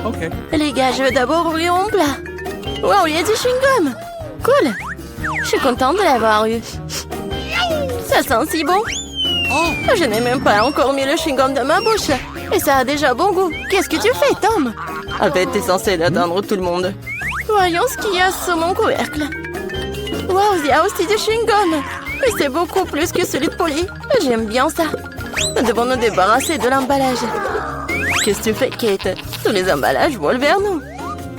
OK. Les gars, je vais d'abord ouvrir mon plat. Wow, il y a du chewing-gum. Cool. Je suis contente de l'avoir eu. Ça sent si bon. Je n'ai même pas encore mis le chewing-gum dans ma bouche. Et ça a déjà bon goût. Qu'est-ce que tu fais, Tom? En fait, t'es censé atteindre tout le monde. Voyons ce qu'il y a sur mon couvercle. Wow, il y a aussi du chewing-gum. Et c'est beaucoup plus que celui de Polly. J'aime bien ça. Nous devons nous débarrasser de l'emballage. Qu'est-ce que tu fais, Kate? Tous les emballages volent vers nous.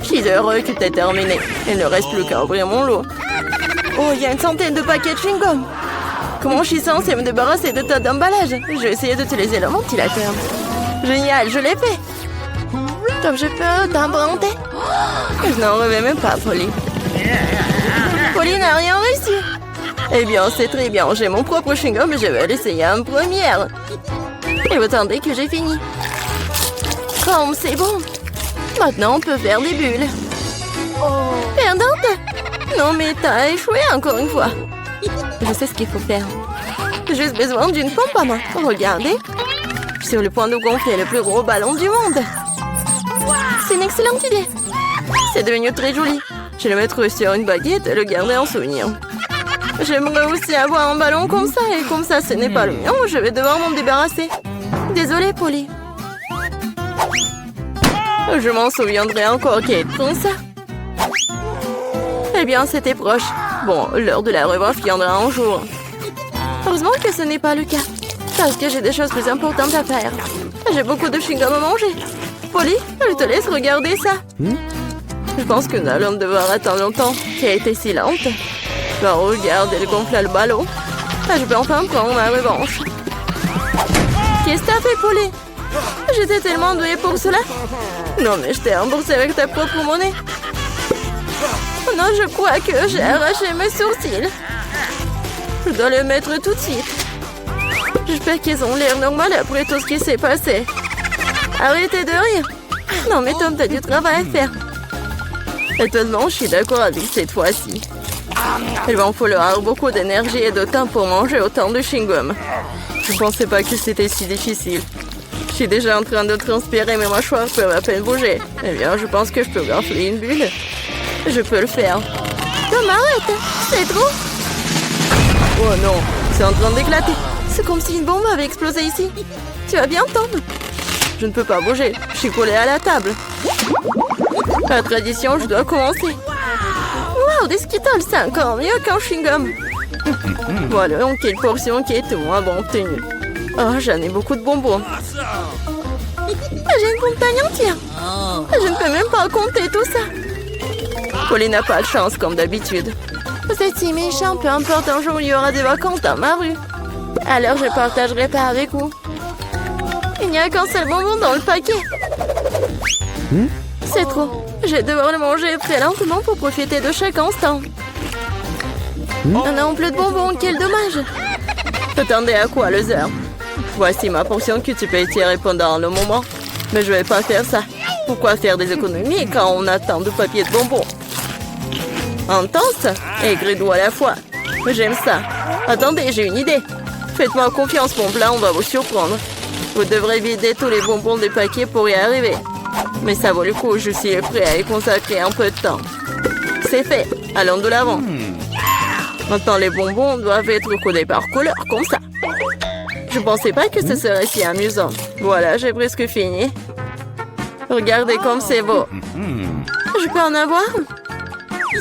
Je suis heureux que tu aies terminé. Il ne reste plus qu'à ouvrir mon lot. Oh, il y a une centaine de paquets de chewing-gum. Comment je suis censée me débarrasser de tas d'emballages? Je vais essayer d'utiliser le ventilateur. Génial, je l'ai fait. Comme je peux t'emprunter? Je n'en reviens même pas, Polly. Polly n'a rien réussi. Eh bien, c'est très bien. J'ai mon propre chewing-gum et je vais l'essayer en première. Et vous attendez que j'ai fini. Comme c'est bon. Maintenant, on peut faire des bulles. Perdante? Non, mais t'as échoué encore une fois. Je sais ce qu'il faut faire. J'ai juste besoin d'une pompe à main. Regardez. Je suis sur le point de gonfler le plus gros ballon du monde. C'est une excellente idée. C'est devenu très joli. Je vais le mettre sur une baguette et le garder en souvenir. J'aimerais aussi avoir un ballon comme ça. Et comme ça, ce n'est pas le mien, je vais devoir m'en débarrasser. Désolée, Polly. Je m'en souviendrai encore, Kate, comme ça. Eh bien, c'était proche. Bon, l'heure de la revanche viendra un jour. Heureusement que ce n'est pas le cas. Parce que j'ai des choses plus importantes à faire. J'ai beaucoup de chewing-gum à manger. Polly, je te laisse regarder ça. Je pense que nous allons devoir attendre longtemps. Kate est si lente. Ben, regarde, elle gonfle le ballon. Je peux enfin prendre ma revanche. Qu'est-ce que t'as fait, Polly? J'étais tellement douée pour cela. Non, mais je t'ai remboursé avec ta propre monnaie. Non, je crois que j'ai arraché mes sourcils. Je dois le mettre tout de suite. J'espère qu'ils ont l'air normal après tout ce qui s'est passé. Arrêtez de rire. Non, mais Tom, t'as du travail à faire. Étonnamment, je suis d'accord avec cette fois-ci. Il va en falloir beaucoup d'énergie et de temps pour manger autant de chewing-gum. Je ne pensais pas que c'était si difficile. Je suis déjà en train de transpirer, mes mâchoires peuvent à peine bouger. Eh bien, je pense que je peux gonfler une bulle. Je peux le faire. Tom, arrête! C'est trop! Oh non, c'est en train d'éclater. C'est comme si une bombe avait explosé ici. Tu vas bien, Tom? Je ne peux pas bouger. Je suis collée à la table. La tradition, je dois commencer. Wow, des Skittles, c'est encore mieux qu'un chewing-gum. Voilà, quelle portion qui est moins bon obtenue. Oh, j'en ai beaucoup de bonbons. J'ai une montagne entière. Je ne peux même pas compter tout ça. Polly n'a pas de chance comme d'habitude. Vous êtes si méchant, peu importe, un jour il y aura des vacances dans ma rue. Alors je partagerai pas avec vous. Il n'y a qu'un seul bonbon dans le paquet. C'est trop. Je vais devoir le manger très lentement pour profiter de chaque instant. On n'a plus de bonbons, quel dommage. T'attendais à quoi, Loser? Voici ma portion que tu peux étirer pendant le moment. Mais je vais pas faire ça. Pourquoi faire des économies quand on a tant de papier de bonbons? Intense et gris-doux à la fois. J'aime ça. Attendez, j'ai une idée. Faites-moi confiance, mon plat, on va vous surprendre. Vous devrez vider tous les bonbons des paquets pour y arriver. Mais ça vaut le coup, je suis prêt à y consacrer un peu de temps. C'est fait, allons de l'avant. Maintenant, les bonbons doivent être codés par couleur, comme ça. Je pensais pas que ce serait si amusant. Voilà, j'ai presque fini. Regardez comme c'est beau. Je peux en avoir?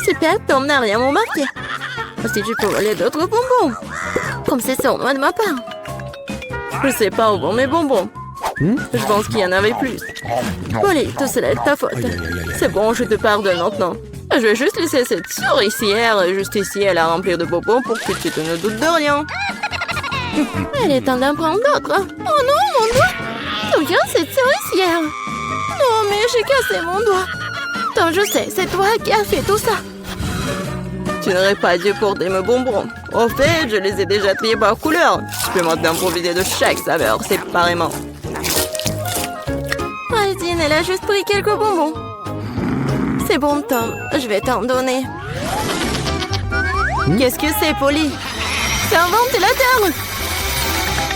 Super, Tom n'a rien remarqué. Si je peux voler d'autres bonbons. Comme c'est sournois de ma part. Je sais pas où vont mes bonbons. Je pense qu'il y en avait plus. Polly, tout cela est de ta faute. C'est bon, je te pardonne maintenant. Je vais juste laisser cette souricière juste ici à la remplir de bonbons pour que tu te ne doutes de rien. Il est temps d'en prendre d'autres. Oh non, mon doigt! D'où vient cette souricière? Non, mais j'ai cassé mon doigt. Donc je sais, c'est toi qui as fait tout ça. Tu n'aurais pas dû porter mes bonbons. Au fait, je les ai déjà triés par couleur. Je peux maintenant profiter de chaque saveur séparément. Aldine, elle a juste pris quelques bonbons. C'est bon, Tom. Je vais t'en donner. Qu'est-ce que c'est, Polly? C'est un ventilateur.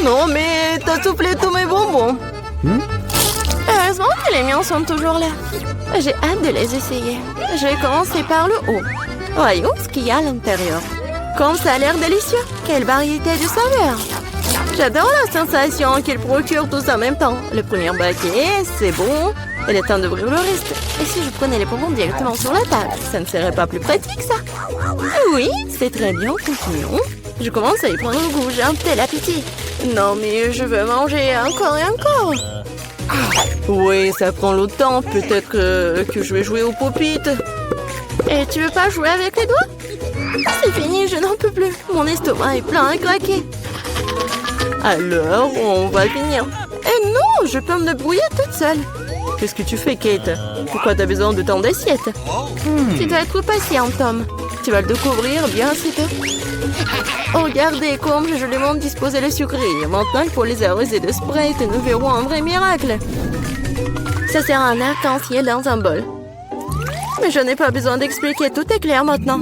Non, mais t'as soufflé tous mes bonbons. Heureusement que les miens sont toujours là. J'ai hâte de les essayer. Je vais commencer par le haut. Voyons ce qu'il y a à l'intérieur. Comme ça a l'air délicieux. Quelle variété de saveurs. J'adore la sensation qu'il procure tous en même temps. Le premier baquet, c'est bon. Il est temps d'ouvrir le reste. Et si je prenais les bonbons directement sur la table, ça ne serait pas plus pratique, ça? Oui, c'est très bien, continuons. Je commence à y prendre le goût, j'ai un tel appétit. Non, mais je veux manger encore et encore. Oui, ça prend le temps. Peut-être que je vais jouer au pop-it. Et tu veux pas jouer avec les doigts? C'est fini, je n'en peux plus. Mon estomac est plein à craquer. Alors, on va finir. Et non, je peux me débrouiller toute seule. Qu'est-ce que tu fais, Kate? Pourquoi t'as besoin de tant d'assiettes? Tu dois être patient, Tom. Tu vas le découvrir bien tôt. Oh, regardez comme je lui montre disposer les sucreries. Maintenant, il faut les arroser de Sprite et nous verrons un vrai miracle. Ça sert à un arc-en-ciel dans un bol. Mais je n'ai pas besoin d'expliquer, tout est clair maintenant.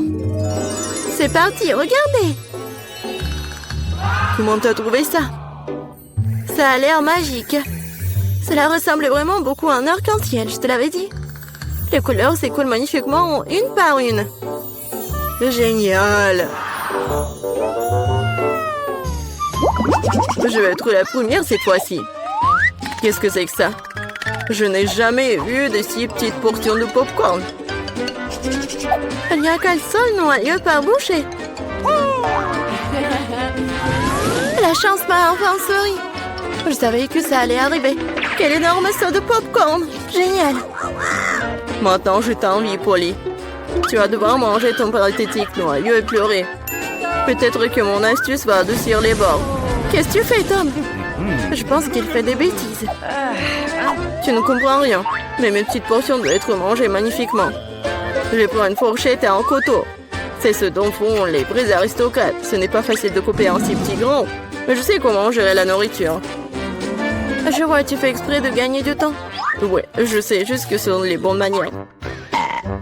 C'est parti, regardez. Comment t'as trouvé ça? Ça a l'air magique. Cela ressemble vraiment beaucoup à un arc-en-ciel, je te l'avais dit. Les couleurs s'écoulent magnifiquement une par une. Génial! Je vais être la première cette fois-ci. Qu'est-ce que c'est que ça? Je n'ai jamais vu de si petites portions de popcorn. Il n'y a qu'un seul noyau par bouchée. La chance m'a enfin souri. Je savais que ça allait arriver. Quel énorme saut de popcorn! Génial! Maintenant, je t'envie, Polly. Tu vas devoir manger ton pathétique noyau et pleurer. Peut-être que mon astuce va adoucir les bords. Qu'est-ce que tu fais, Tom? Je pense qu'il fait des bêtises. Tu ne comprends rien, mais mes petites portions doivent être mangées magnifiquement. Je prends une fourchette et un couteau. C'est ce dont font les vrais aristocrates. Ce n'est pas facile de couper un si petit grand, mais je sais comment gérer la nourriture. Je vois, tu fais exprès de gagner du temps. Ouais, je sais juste que ce sont les bonnes manières.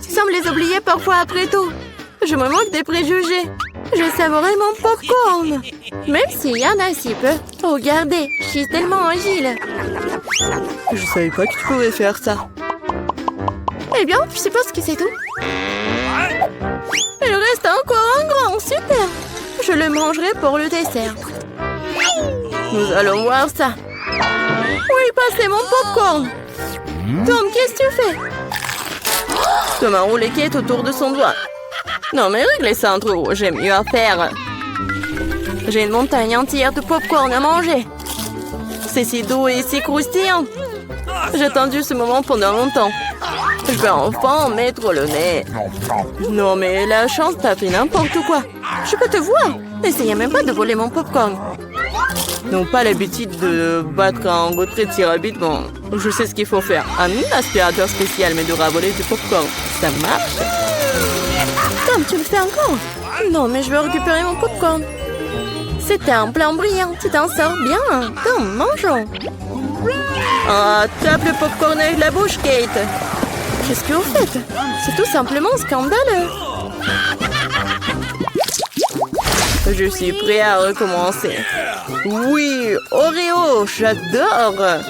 Tu sembles les oublier parfois après tout. Je me moque des préjugés. Je savourais mon popcorn. Même s'il y en a si peu. Regardez, je suis tellement agile. Je savais pas que tu pouvais faire ça. Eh bien, je suppose que c'est tout. Il reste encore un grand, super. Je le mangerai pour le dessert. Nous allons voir ça. Oui, passez mon popcorn. Tom, qu'est-ce que tu fais? Tom a roulé Kate autour de son doigt. Non, mais réglez ça entre vous, j'ai mieux à faire. J'ai une montagne entière de popcorn à manger. C'est si doux et si croustillant. J'ai attendu ce moment pendant longtemps. Je vais enfin en mettre le nez. Non, mais la chance t'a fait n'importe quoi. Je peux te voir. N'essayez même pas de voler mon popcorn. N'ont pas l'habitude de battre un retrait de si rapidement. Je sais ce qu'il faut faire. Un aspirateur spécial m'aidera à voler du popcorn. Ça marche. Tom, tu le fais encore? Non, mais je veux récupérer mon popcorn. C'était un plan brillant. Tu t'en sors bien. Tom, mangeons. Ah, tape le popcorn avec la bouche, Kate. Qu'est-ce que vous faites? C'est tout simplement scandaleux. Je suis prêt à recommencer. Oui, Oreo, j'adore.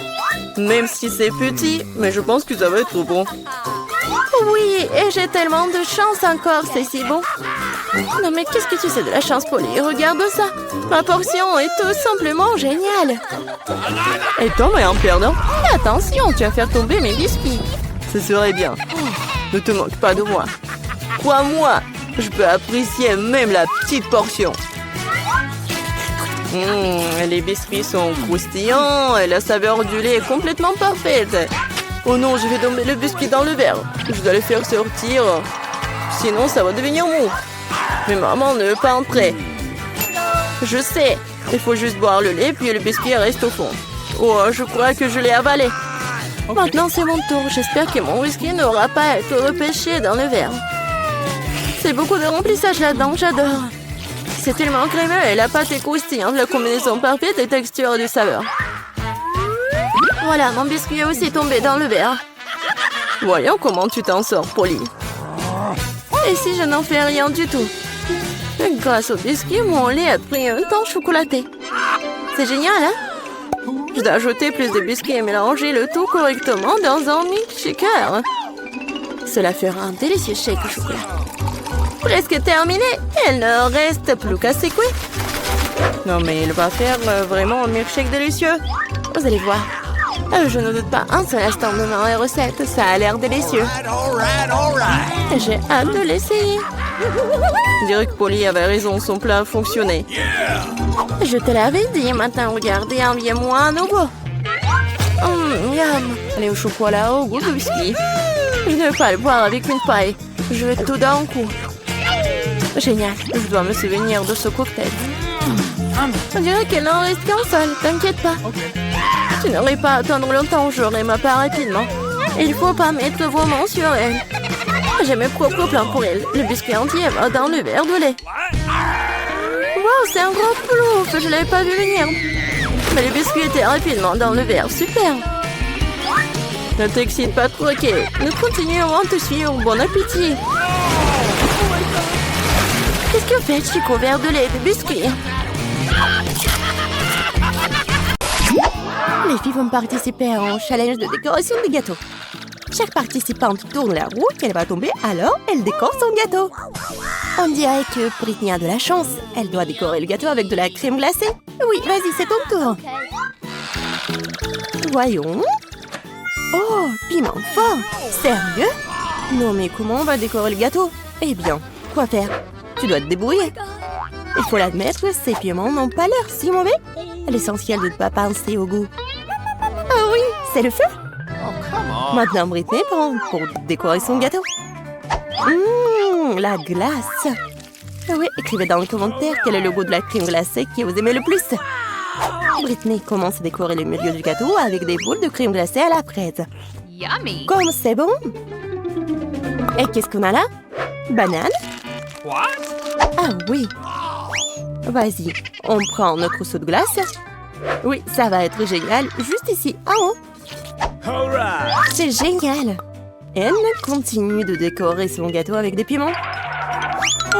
Même si c'est petit, mais je pense que ça va être bon. Oui, et j'ai tellement de chance encore, c'est si bon. Non mais qu'est-ce que tu sais de la chance, Polly? Regarde ça. Ma portion est tout simplement géniale. Et Tom est un perdant. Mais attention, tu vas faire tomber mes biscuits. Ce serait bien. Ne te moque pas de moi. Crois-moi, je peux apprécier même la petite portion. Les biscuits sont croustillants et la saveur du lait est complètement parfaite. Oh non, je vais tomber le biscuit dans le verre. Je dois le faire sortir. Sinon, ça va devenir mou. Mais maman ne veut pas entrer. Je sais. Il faut juste boire le lait, puis le biscuit reste au fond. Oh, je crois que je l'ai avalé. Maintenant, c'est mon tour. J'espère que mon whisky n'aura pas à être repêché dans le verre. C'est beaucoup de remplissage là-dedans, j'adore. C'est tellement crémeux et la pâte est croustillante. La combinaison parfaite de texture et de saveur. Voilà, mon biscuit est aussi tombé dans le verre. Voyons comment tu t'en sors, Polly. Et si je n'en fais rien du tout? Grâce au biscuit, mon lait a pris un temps chocolaté. C'est génial, hein? Je dois ajouter plus de biscuits et mélanger le tout correctement dans un milkshaker. Cela fera un délicieux shake au chocolat. Presque terminé. Il ne reste plus qu'à secouer. Non mais il va faire vraiment un milkshake délicieux. Vous allez voir. Je ne doute pas un seul instant de ma recette. Ça a l'air délicieux. J'ai hâte de l'essayer. Je dirais que Polly avait raison, son plat fonctionnait. Je te l'avais dit, maintenant regardez, enviez-moi un nouveau. Miam. Allez au chocolat, au goût de biscuit. Je ne vais pas le boire avec une paille. Je vais tout d'un coup. Génial, je dois me souvenir de ce cocktail. On dirait qu'il n'en reste qu'un seul, t'inquiète pas. Tu n'aurais pas à attendre longtemps, j'aurai ma part rapidement. Il faut pas mettre vos mains sur elle. J'ai mes propres plans pour elle. Le biscuit entier va dans le verre de lait. Wow, c'est un gros plouf, je l'avais pas vu venir. Mais le biscuit était rapidement dans le verre, super. Ne t'excite pas trop, ok. Nous continuerons à te suivre, bon appétit. Qu'est-ce que fait Chico, verre de lait et de biscuit? Les filles vont participer à un challenge de décoration de gâteaux. Chaque participante tourne la roue qu'elle va tomber, alors elle décore son gâteau. On dirait que Britney a de la chance. Elle doit décorer le gâteau avec de la crème glacée. Oui, vas-y, c'est ton tour. Voyons. Oh, piment fort. Sérieux? Non, mais comment on va décorer le gâteau? Eh bien, quoi faire? Tu dois te débrouiller. Il faut l'admettre, ces piments n'ont pas l'air si mauvais. L'essentiel de ne pas penser au goût. Ah oui, c'est le feu. Maintenant, Britney prend pour décorer son gâteau. La glace. Oui, écrivez dans les commentaires quel est le goût de la crème glacée que vous aimez le plus. Britney commence à décorer le milieu du gâteau avec des boules de crème glacée à la fraise. Yummy. Comme c'est bon. Et qu'est-ce qu'on a là? Banane? Ah oui. Vas-y, on prend notre trousseau de glace. Oui, ça va être génial. Juste ici, en haut. C'est génial. Elle continue de décorer son gâteau avec des piments.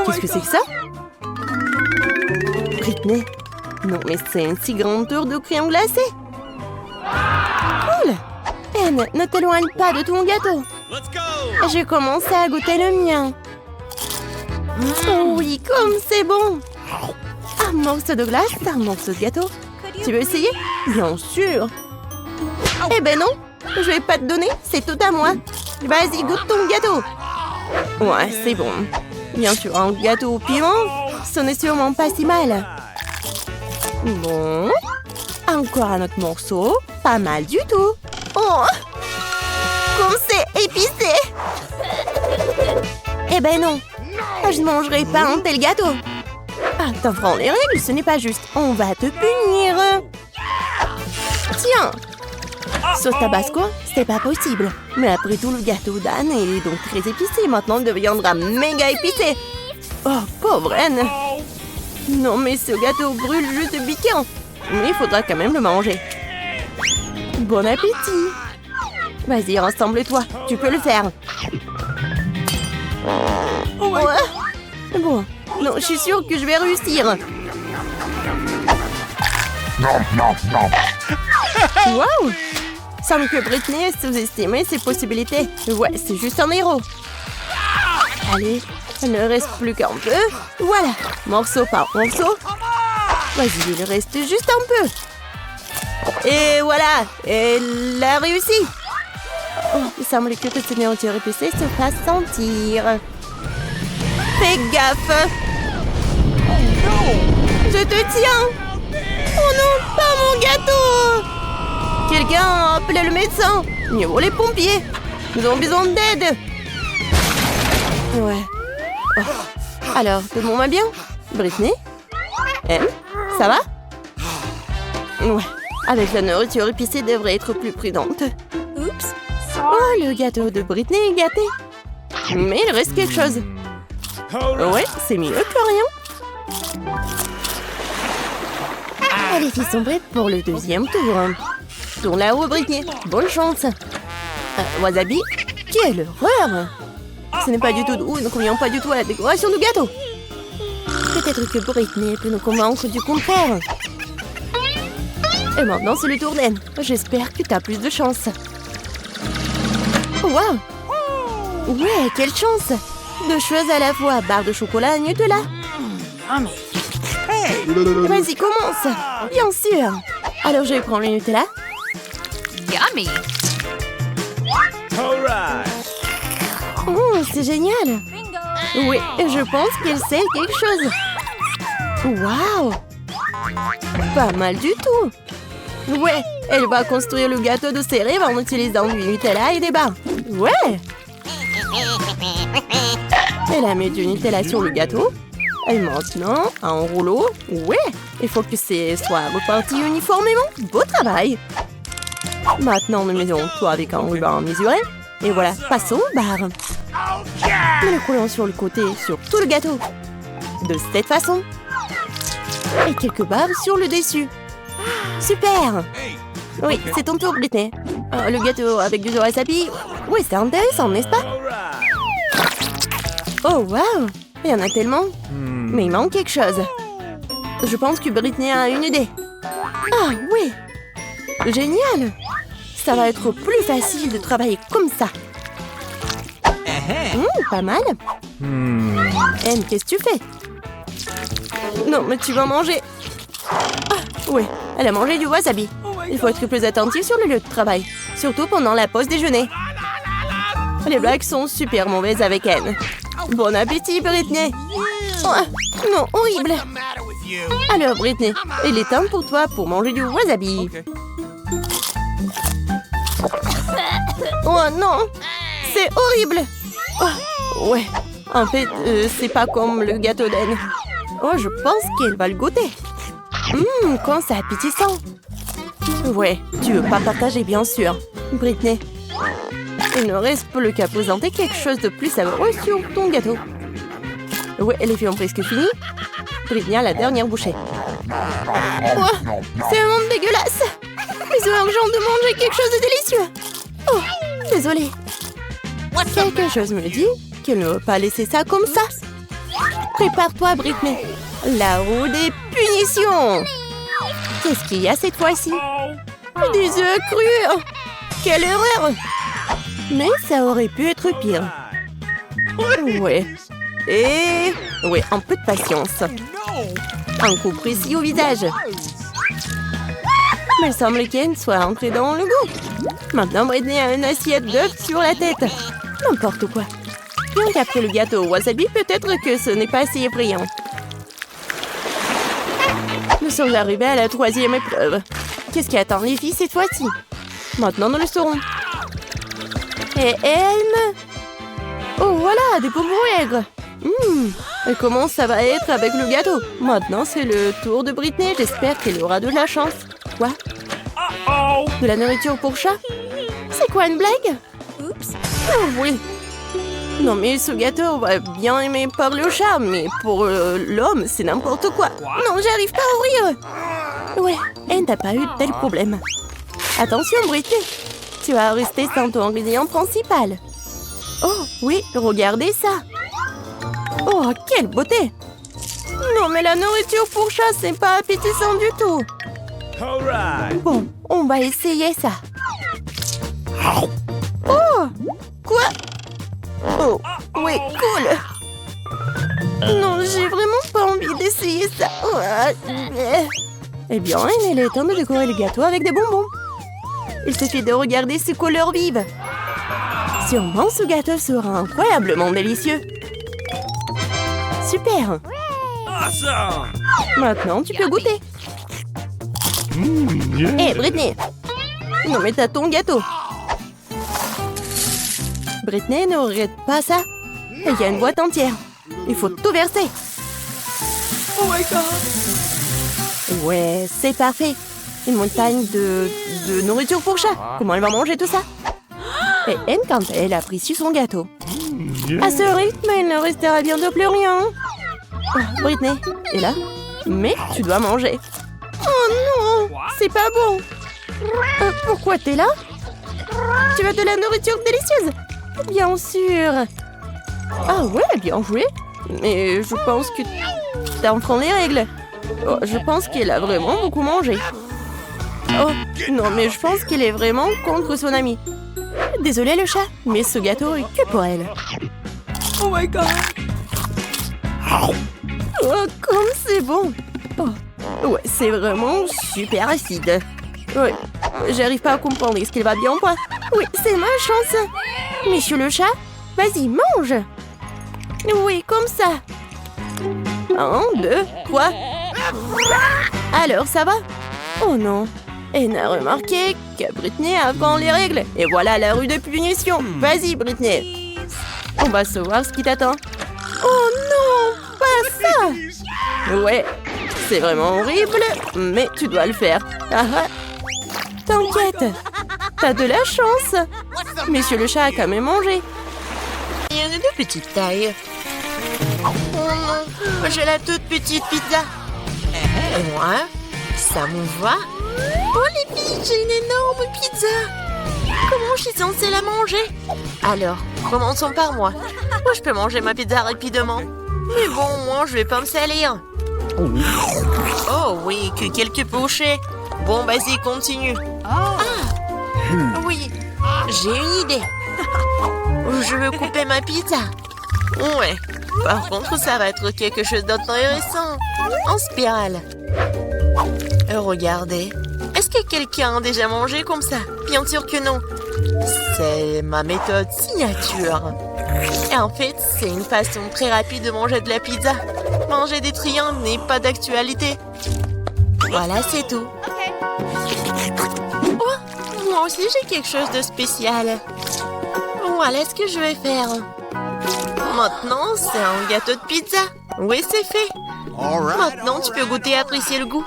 Qu'est-ce que c'est que ça? Britney. Non, mais c'est une si grande tour de crème glacée. Cool. Anne, ne t'éloigne pas de ton gâteau. Je commence à goûter le mien. Oh oui, comme c'est bon. Un morceau de glace, un morceau de gâteau. Tu veux essayer? Bien sûr. Eh ben non, je vais pas te donner, c'est tout à moi. Vas-y, goûte ton gâteau. Ouais, c'est bon. Bien sûr, un gâteau au piment, ce n'est sûrement pas si mal. Bon, encore un autre morceau, pas mal du tout. Oh, comme c'est épicé. Eh ben non, je ne mangerai pas un tel gâteau. Ah, t'enfreins les règles, ce n'est pas juste. On va te punir. Tiens. Sauce tabasco, c'est pas possible. Mais après tout, le gâteau d'Anne est donc très épicé. Maintenant, il deviendra méga épicé. Oh, pauvre Anne. Non, mais ce gâteau brûle juste piquant. Mais il faudra quand même le manger. Bon appétit. Vas-y, rassemble-toi. Tu peux le faire. Ouais. Bon. Non, je suis sûre que je vais réussir. Waouh! Semble que Britney a sous-estimé ses possibilités. Ouais, c'est juste un héros. Allez, il ne reste plus qu'un peu. Voilà, morceau par morceau. Vas-y, il reste juste un peu. Et voilà, elle a réussi. Oh, il semble que cette nourriture épicée se fasse sentir. Fais gaffe. Je te tiens. Oh non, pas mon gâteau. Quelqu'un a appelé le médecin. Mieux vaut les pompiers. Nous avons besoin d'aide. Ouais. Oh. Alors, tout le monde va bien? Britney? Elle? Ça va? Ouais. Avec la nourriture épicée, devrait être plus prudente. Oups. Oh, le gâteau de Britney est gâté. Mais il reste quelque chose. Ouais, c'est mieux que rien. Ah, les filles sont prêtes pour le deuxième tour. Tourne là-haut, Britney. Bonne chance. Wasabi, quelle horreur! Ce n'est pas du tout doux, ne convient pas du tout à la décoration du gâteau. Peut-être que Britney peut nous convaincre du contraire. Et maintenant, c'est le tour d'Anne. J'espère que t'as plus de chance. Waouh! Ouais, quelle chance! 2 choses à la fois, barre de chocolat et Nutella. Vas-y, commence! Bien sûr! Alors, je vais prendre le Nutella. Yummy! Oh, c'est génial! Oui, je pense qu'elle sait quelque chose. Waouh! Pas mal du tout! Ouais, elle va construire le gâteau de ses rêves en utilisant du Nutella et des barres. Ouais! Elle a mis du Nutella sur le gâteau. Et maintenant, un rouleau. Ouais! Il faut que ce soit reparti uniformément. Beau travail! Maintenant, nous mettons tout avec un ruban mesuré. Et voilà, passons aux barres. Nous le collons sur le côté, sur tout le gâteau. De cette façon. Et quelques barres sur le dessus. Super! Oui, c'est ton tour, Britney. Le gâteau avec du wasabi. Oui, c'est intéressant, n'est-ce pas? Oh, waouh! Il y en a tellement. Mais il manque quelque chose. Je pense que Britney a une idée. Ah, oui! Génial! Ça va être plus facile de travailler comme ça. Pas mal. Anne, qu'est-ce que tu fais? Non, mais tu vas manger. Ah, oui, elle a mangé du wasabi. Il faut être plus attentif sur le lieu de travail. Surtout pendant la pause déjeuner. Les blagues sont super mauvaises avec Anne. Bon appétit, Britney. Oh, non, horrible. Alors, Britney, il est temps pour toi pour manger du wasabi. Oh non, c'est horrible. Oh, ouais, en fait, c'est pas comme le gâteau d'Anne. Oh, je pense qu'elle va le goûter. Quand c'est appétissant. Ouais, tu veux pas partager, bien sûr. Britney, il ne reste plus qu'à présenter quelque chose de plus savoureux sur ton gâteau. Ouais, les filles ont presque fini. Britney a la dernière bouchée. Oh, c'est vraiment dégueulasse. Mais c'est urgent de manger quelque chose de délicieux. Oh, désolée. Quelque chose me dit qu'elle ne veut pas laisser ça comme ça. Prépare-toi, Britney. La roue des punitions. Qu'est-ce qu'il y a cette fois-ci? Des œufs crus. Quelle erreur. Mais ça aurait pu être pire. Ouais. Et... ouais, un peu de patience. Un coup précis au visage. Mais il semble qu'Anne soit entrée dans le goût. Maintenant, Britney a une assiette d'œufs sur la tête. N'importe quoi. Bien qu'après le gâteau au wasabi, peut-être que ce n'est pas si effrayant. Nous sommes arrivés à la 3e épreuve. Qu'est-ce qui attend les filles cette fois-ci? Maintenant, nous le saurons. Et Anne? Oh, voilà, des bonbons aigres. Et comment ça va être avec le gâteau? Maintenant, c'est le tour de Britney. J'espère qu'elle aura de la chance. Quoi? De la nourriture pour chat? C'est quoi, une blague? Oups. Oh, oui. Non, mais ce gâteau va bien aimer parler au chat, mais pour l'homme, c'est n'importe quoi. Non, j'arrive pas à ouvrir. Ouais, Anne n'a pas eu de tel problème. Attention, Britney. Tu vas rester sans ton ingrédient principal. Oh, oui, regardez ça. Oh, quelle beauté. Non, mais la nourriture pour chat, c'est pas appétissant du tout. Bon, on va essayer ça. Oh, quoi? Oh, oui, cool. Non, j'ai vraiment pas envie d'essayer ça. Eh bien, il est temps de décorer le gâteau avec des bonbons. Il suffit de regarder ses couleurs vives. Sûrement, ce gâteau sera incroyablement délicieux. Super. Maintenant, tu peux goûter. Hé, Britney. Non, mais t'as ton gâteau. Britney ne regrette pas ça. Il y a une boîte entière. Il faut tout verser. Oh my god. Ouais, c'est parfait. Une montagne de nourriture pour chat. Comment elle va manger tout ça? Et Anne, quand elle a pris son gâteau. À ce rythme, il ne restera bientôt plus rien. Oh, Britney est là. Mais tu dois manger. Oh non, c'est pas bon. Pourquoi t'es là? Tu veux de la nourriture délicieuse? Bien sûr. Ah ouais, bien joué. Mais je pense que tu enfreins les règles. Oh, je pense qu'elle a vraiment beaucoup mangé. Oh, non, mais je pense qu'il est vraiment contre son ami. Désolé le chat, mais ce gâteau est que pour elle. Oh my god. Oh, comme c'est bon. Oh, ouais, c'est vraiment super acide. Ouais, j'arrive pas à comprendre. Est-ce qu'il va bien ou pas? Oui, c'est ma chance. Monsieur le chat, vas-y, mange. Oui, comme ça. 1, 2, 3. Alors, ça va? Oh non. Elle n'a remarqué que Britney apprend les règles. Et voilà la rue de punition. Vas-y, Britney. On va savoir ce qui t'attend. Oh non, pas ça. Ouais, c'est vraiment horrible, mais tu dois le faire. Ah, ah. T'inquiète, t'as de la chance. Monsieur le chat a quand même mangé. Il y en a de petite taille. Oh non, j'ai la toute petite pizza. Et moi, ça me va. Oh les filles, j'ai une énorme pizza. Comment je suis censée la manger? Alors, commençons par moi. Moi, je peux manger ma pizza rapidement. Mais bon, moi, je vais pas me salir. Oh oui, que quelques pochés. Bon, vas-y, continue. Ah, oui, j'ai une idée. Je veux couper ma pizza. Ouais, par contre, ça va être quelque chose d'intéressant. En spirale. Regardez. Est-ce que quelqu'un a déjà mangé comme ça? Bien sûr que non. C'est ma méthode signature. Et en fait, c'est une façon très rapide de manger de la pizza. Manger des triangles n'est pas d'actualité. Voilà, c'est tout. Oh, moi aussi, j'ai quelque chose de spécial. Voilà ce que je vais faire. Maintenant, c'est un gâteau de pizza. Oui, c'est fait. Maintenant, tu peux goûter et apprécier le goût.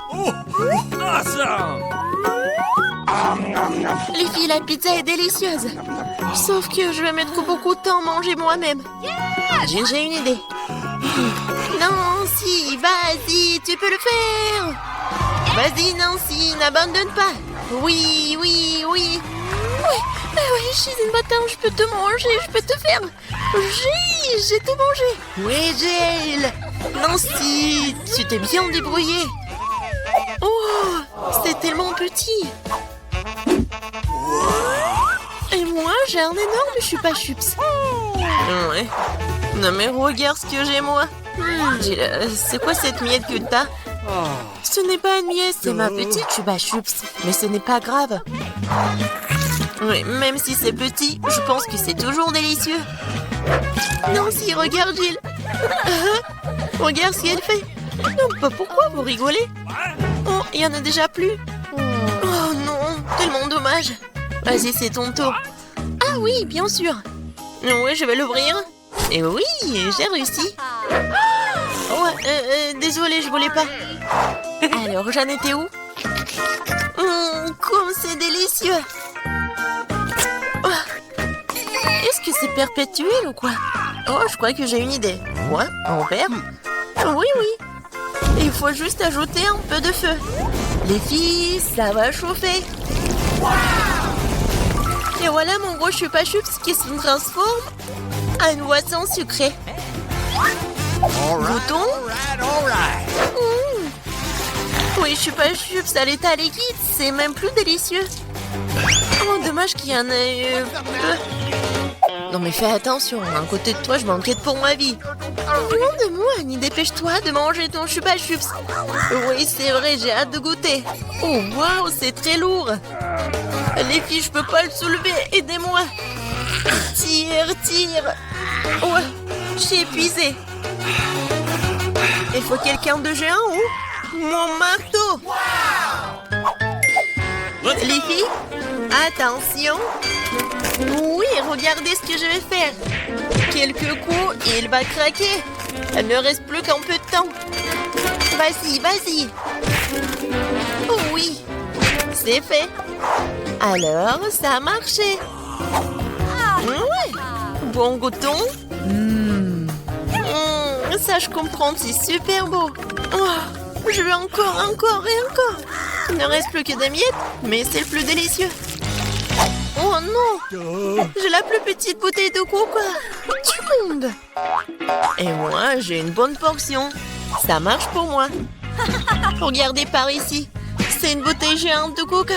Les filles, la pizza est délicieuse. Sauf que je vais mettre beaucoup de temps à manger moi-même. J'ai une idée. Nancy, vas-y, tu peux le faire. Vas-y, Nancy, n'abandonne pas. Oui, oui, oui. Oui, je suis une bâtard, je peux te manger, je peux te faire. J'ai tout mangé. Oui, Jill. Nancy, tu t'es bien débrouillée. Oh, c'est tellement petit. Et moi, j'ai un énorme chupa chups. Ouais. Non mais regarde ce que j'ai moi. C'est quoi cette miette que t'as? Ce n'est pas une miette, c'est ma petite chupa chups. Mais ce n'est pas grave. Oui, même si c'est petit, je pense que c'est toujours délicieux. Nancy, regarde Jill. Regarde ce qu'elle fait. Non, pourquoi vous rigolez? Oh, il y en a déjà plus. Oh non, tellement dommage. Vas-y, c'est ton tour. Ah oui, bien sûr. Oui, je vais l'ouvrir. Et oui, j'ai réussi. Oh, désolée, je voulais pas. Alors, j'en étais où? Comme c'est délicieux. Oh. Est-ce que c'est perpétuel ou quoi? Oh, je crois que j'ai une idée. Quoi? En verre? Oui, oui. Il faut juste ajouter un peu de feu. Les filles, ça va chauffer. Et voilà mon gros chupa chups qui se transforme en une boisson sucrée. Goûtons. Oui, chupa chups à l'état liquide, c'est même plus délicieux. Oh, dommage qu'il y en ait peu. Non mais fais attention, à côté de toi, je m'inquiète pour ma vie. Loin de moi, Annie, dépêche-toi de manger ton chupa chups. Oui, c'est vrai, j'ai hâte de goûter. Oh, waouh, c'est très lourd. Les filles, je peux pas le soulever, aidez-moi. Tire. Oh, je suis épuisée. Il faut quelqu'un de géant ou mon marteau. Les filles, attention. Oui, regardez ce que je vais faire. Quelques coups et il va craquer. Il ne reste plus qu'un peu de temps. Vas-y. Oh oui, c'est fait. Alors, ça a marché. Ouais. Bon, goûtons. Ça, je comprends, c'est super beau. Oh, je veux encore. Il ne reste plus que des miettes, mais c'est le plus délicieux. Oh non! J'ai la plus petite bouteille de coca du monde. Et moi, j'ai une bonne portion. Ça marche pour moi. Regardez par ici. C'est une bouteille géante de coca.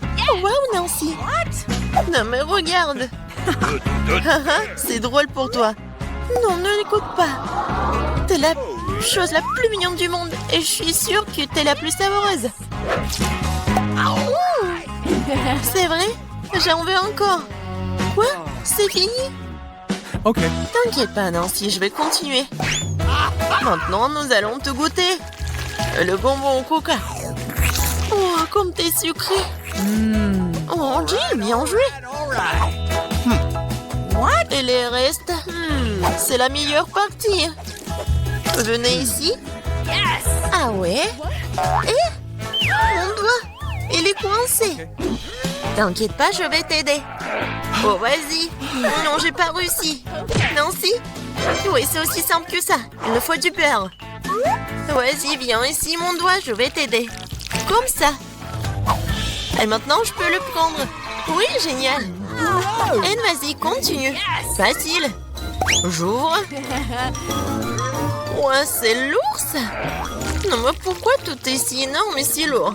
Oh, waouh, Nancy. Non, mais regarde. C'est drôle pour toi. Non, ne l'écoute pas. T'es la chose la plus mignonne du monde et je suis sûre que t'es la plus savoureuse. C'est vrai? J'en veux encore. Quoi? C'est fini? Ok. T'inquiète pas, Nancy, je vais continuer. Maintenant, nous allons te goûter. Le bonbon au coca. Oh, comme t'es sucré. Oh, Jill, bien joué. Et les restes? C'est la meilleure partie. Venez ici. Ah ouais? Eh? Mon doigt, il est coincé. T'inquiète pas, je vais t'aider. Oh, vas-y. Non, j'ai pas réussi. Nancy? Oui, c'est aussi simple que ça. Il me faut du beurre. Vas-y, viens ici, mon doigt, je vais t'aider. Comme ça. Et maintenant, je peux le prendre. Oui, génial. Et vas-y, continue. Facile. J'ouvre. Ouais, c'est lourd, ça. Non, mais pourquoi tout est si énorme et si lourd?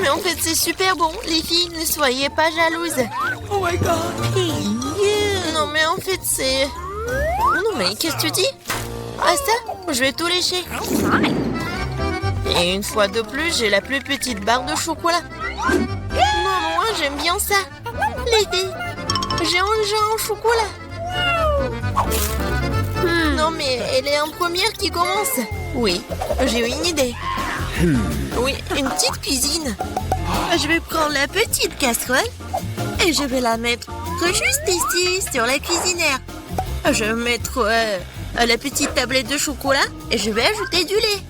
Mais en fait, c'est super bon. Les filles, ne soyez pas jalouses. Oh my god. Non, mais en fait, c'est... Non, mais qu'est-ce que tu dis? Ah, ça? Je vais tout lécher. Et une fois de plus, j'ai la plus petite barre de chocolat. Non, moi, j'aime bien ça. Les filles, j'ai un genre au chocolat. Non, mais elle est en première qui commence. Oui, j'ai une idée. Oui, une petite cuisine. Je vais prendre la petite casserole et je vais la mettre juste ici, sur la cuisinière. Je vais mettre la petite tablette de chocolat et je vais ajouter du lait.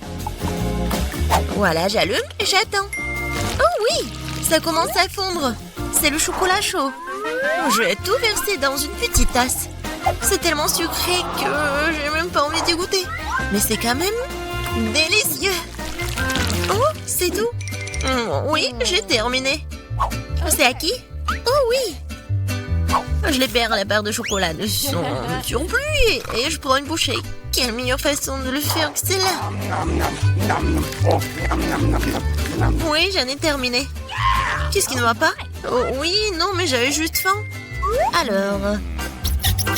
Voilà, j'allume et j'attends. Oh oui, ça commence à fondre. C'est le chocolat chaud. Je vais tout verser dans une petite tasse. C'est tellement sucré que j'ai même pas envie d'y goûter. Mais c'est quand même délicieux. Oh, c'est tout. Oui, j'ai terminé. C'est à qui? Oh oui. Je libère la barre de chocolat de son surplus et je prends une bouchée. Quelle meilleure façon de le faire que celle-là? Oui, j'en ai terminé. Qu'est-ce qui ne va pas? Oh, oui, non, mais j'avais juste faim. Alors,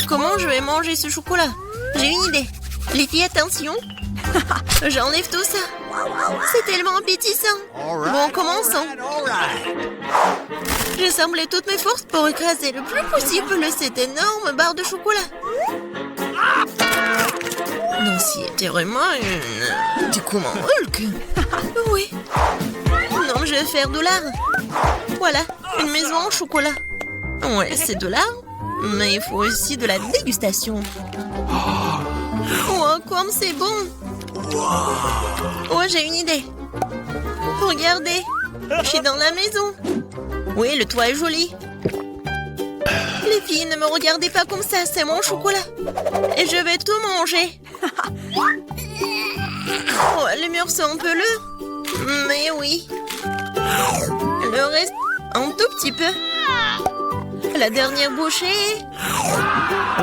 comment je vais manger ce chocolat? J'ai une idée. Les filles, attention. J'enlève tout ça. C'est tellement appétissant. Bon, commençons. J'ai semblé toutes mes forces pour écraser le plus possible cette énorme barre de chocolat. Nancy était vraiment une... Du coup, mon Hulk. Oui. Non, je vais faire de l'art. Voilà, une maison en chocolat. Ouais, c'est de l'art, mais il faut aussi de la dégustation. Oh, comme c'est bon. Oh, j'ai une idée. Regardez, je suis dans la maison. Oui, le toit est joli. Les filles, ne me regardez pas comme ça, c'est mon chocolat. Et je vais tout manger. Oh, les murs sont un peu lourds. Mais oui. Le reste, un tout petit peu. La dernière bouchée.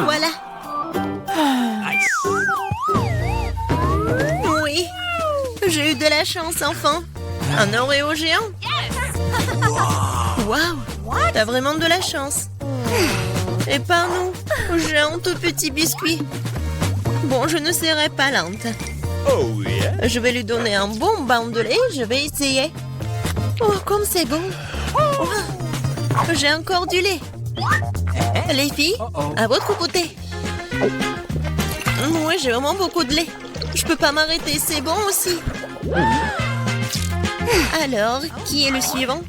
Voilà. Oui. J'ai eu de la chance, enfin. Un Oreo géant. Waouh. T'as vraiment de la chance. Et pas nous. J'ai un tout petit biscuit. Bon, je ne serai pas lente. Oh yeah. Je vais lui donner un bon bain de lait. Je vais essayer. Oh, comme c'est bon. Oh, j'ai encore du lait. Les filles, à votre côté. Oui, j'ai vraiment beaucoup de lait. Je peux pas m'arrêter, c'est bon aussi. Alors, qui est le suivant?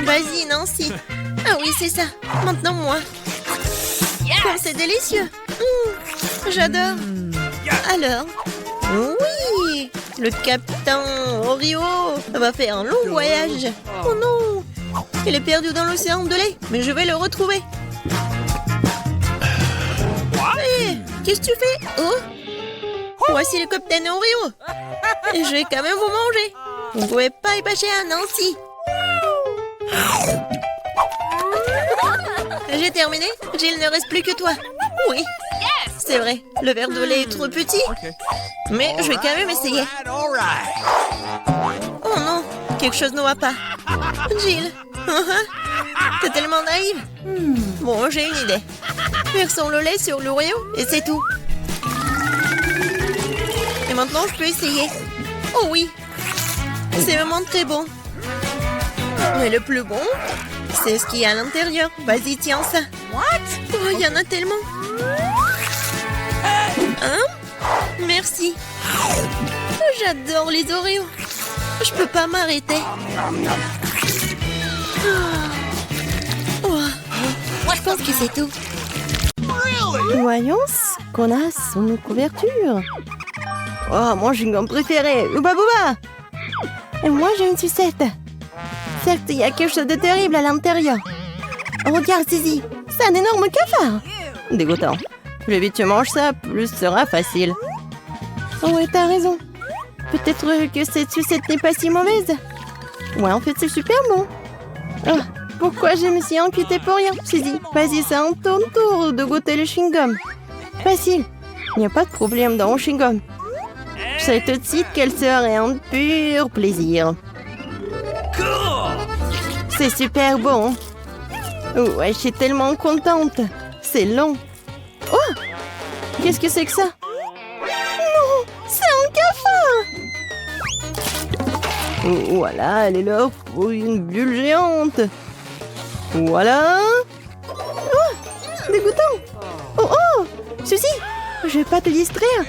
Vas-y, Nancy. Ah oui, c'est ça. Maintenant, moi. Comme c'est délicieux. J'adore. Alors, oui, le capitaine Oreo va faire un long voyage. Oh non, il est perdu dans l'océan de lait, mais je vais le retrouver. Hé, qu'est-ce que tu fais? Oh, voici le capitaine Oreo. Et je vais quand même vous manger. Vous ne pouvez pas y passer à Nancy. J'ai terminé. Jill, ne reste plus que toi. Oui. C'est vrai, le verre de lait est trop petit. Mais je vais quand même essayer. Oh non, Quelque chose ne va pas. Jill, t'es tellement naïve. Bon, j'ai une idée. Versons le lait sur l'Oreo et c'est tout. Et maintenant, je peux essayer. Oh oui, c'est vraiment très bon. Mais le plus bon, c'est ce qu'il y a à l'intérieur. Vas-y, tiens ça. Oh, il y en a tellement. Hein? Merci. J'adore les Oreos. Je peux pas m'arrêter. Oh. Je pense que c'est tout. Voyons ce qu'on a sur nos couvertures. Oh, mon chewing-gum préféré, Ouba Booba. Et moi, j'ai une sucette. Certes, il y a quelque chose de terrible à l'intérieur. Oh, regarde, Zizi, c'est un énorme cafard. Dégoûtant. Plus vite tu manges ça, plus ce sera facile. Oh ouais, t'as raison. Peut-être que cette sucette n'est pas si mauvaise. Ouais, en fait, c'est super bon. Oh, pourquoi je me suis inquiétée pour rien, Zizi? Vas-y, c'est un ton tour de goûter le chewing-gum. Facile. Il n'y a pas de problème dans mon chewing-gum. Je sais tout de suite qu'elle serait un pur plaisir. C'est super bon. Ouais, je suis tellement contente. C'est long. Oh! Qu'est-ce que c'est que ça? Non! C'est un cafard! Voilà, elle est là pour une bulle géante. Voilà. Oh! Dégoûtant! Oh oh! Suzy! Je vais pas te distraire.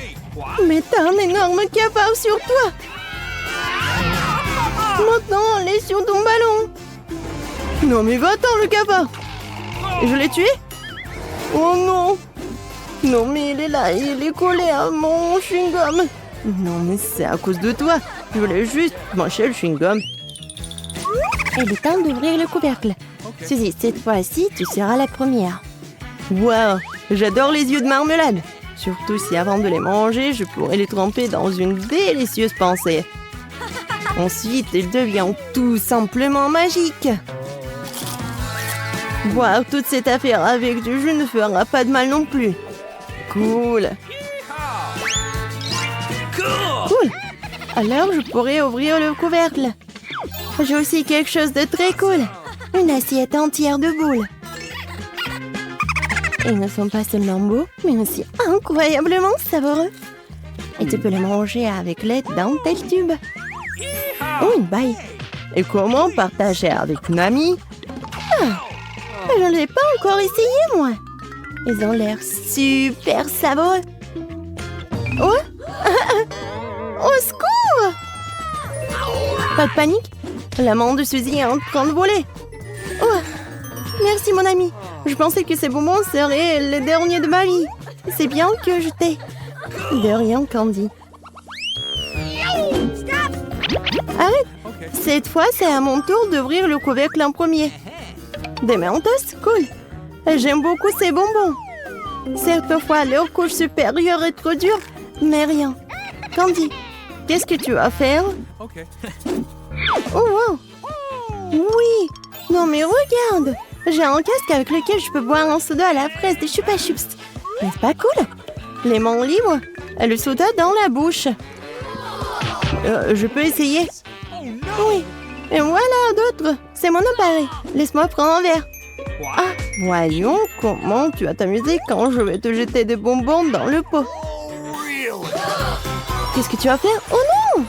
Mais t'as un énorme cafard sur toi. Maintenant, elle est sur ton ballon. Non mais va-t'en le cafard. Je l'ai tué? Oh non. Non mais il est là, il est collé à mon chewing-gum. Non mais c'est à cause de toi. Je voulais juste manger le chewing-gum. Il est temps d'ouvrir le couvercle. Suzy, cette fois-ci, tu seras la première. Waouh, j'adore les yeux de marmelade. Surtout si avant de les manger, je pourrais les tremper dans une délicieuse pensée. Ensuite, ils deviennent tout simplement magiques. Boire toute cette affaire avec du jus ne fera pas de mal non plus. Cool. Cool. Alors, je pourrais ouvrir le couvercle. J'ai aussi quelque chose de très cool. Une assiette entière de boules. Ils ne sont pas seulement beaux, mais aussi incroyablement savoureux. Et tu peux les manger avec l'aide d'un tel tube. Oh, une baille. Et comment partager avec une amie? Je ne l'ai pas encore essayé, moi. Ils ont l'air super savoureux. Oh! Au secours! Pas de panique. L'amande de Suzy est en train de voler. Oh! Merci, mon ami. Je pensais que ces bonbons seraient les derniers de ma vie. C'est bien que je t'ai. De rien, Candy. Arrête! Cette fois, c'est à mon tour d'ouvrir le couvercle en premier. Des Mentos, cool. J'aime beaucoup ces bonbons. Certaines leur couche supérieure est trop dure, mais rien. Candy, qu'est-ce que tu vas faire? Oh, wow. Oui. Non, mais regarde. J'ai un casque avec lequel je peux boire un soda à la fraise des Chupa Chups. N'est-ce pas cool? Les mains libres, et le soda dans la bouche. Je peux essayer? Oui. Et voilà d'autres. C'est mon appareil. Laisse-moi prendre un verre. Ah, voyons comment tu vas t'amuser quand je vais te jeter des bonbons dans le pot. Qu'est-ce que tu vas faire? Oh non!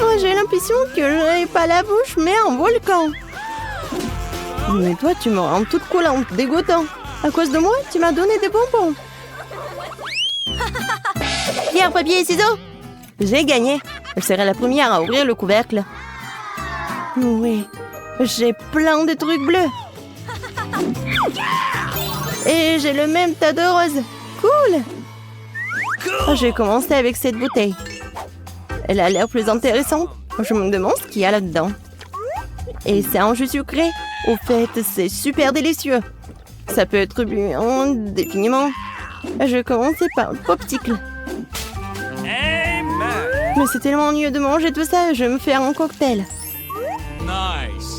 Oh, j'ai l'impression que je n'ai pas la bouche, mais un volcan. Mais toi, tu me rends toute collante, dégoûtant. À cause de moi, tu m'as donné des bonbons. Pierre, papier et ciseaux. J'ai gagné. Je serai la première à ouvrir le couvercle. Oui, j'ai plein de trucs bleus. Et j'ai le même tas de roses. Cool. J'ai commencé avec cette bouteille. Elle a l'air plus intéressante. Je me demande ce qu'il y a là-dedans. Et c'est un jus sucré. Au fait, c'est super délicieux. Ça peut être bu indéfiniment. Je vais commencer par le popsicle. Mais c'est tellement mieux de manger tout ça, je vais me faire un cocktail. Nice.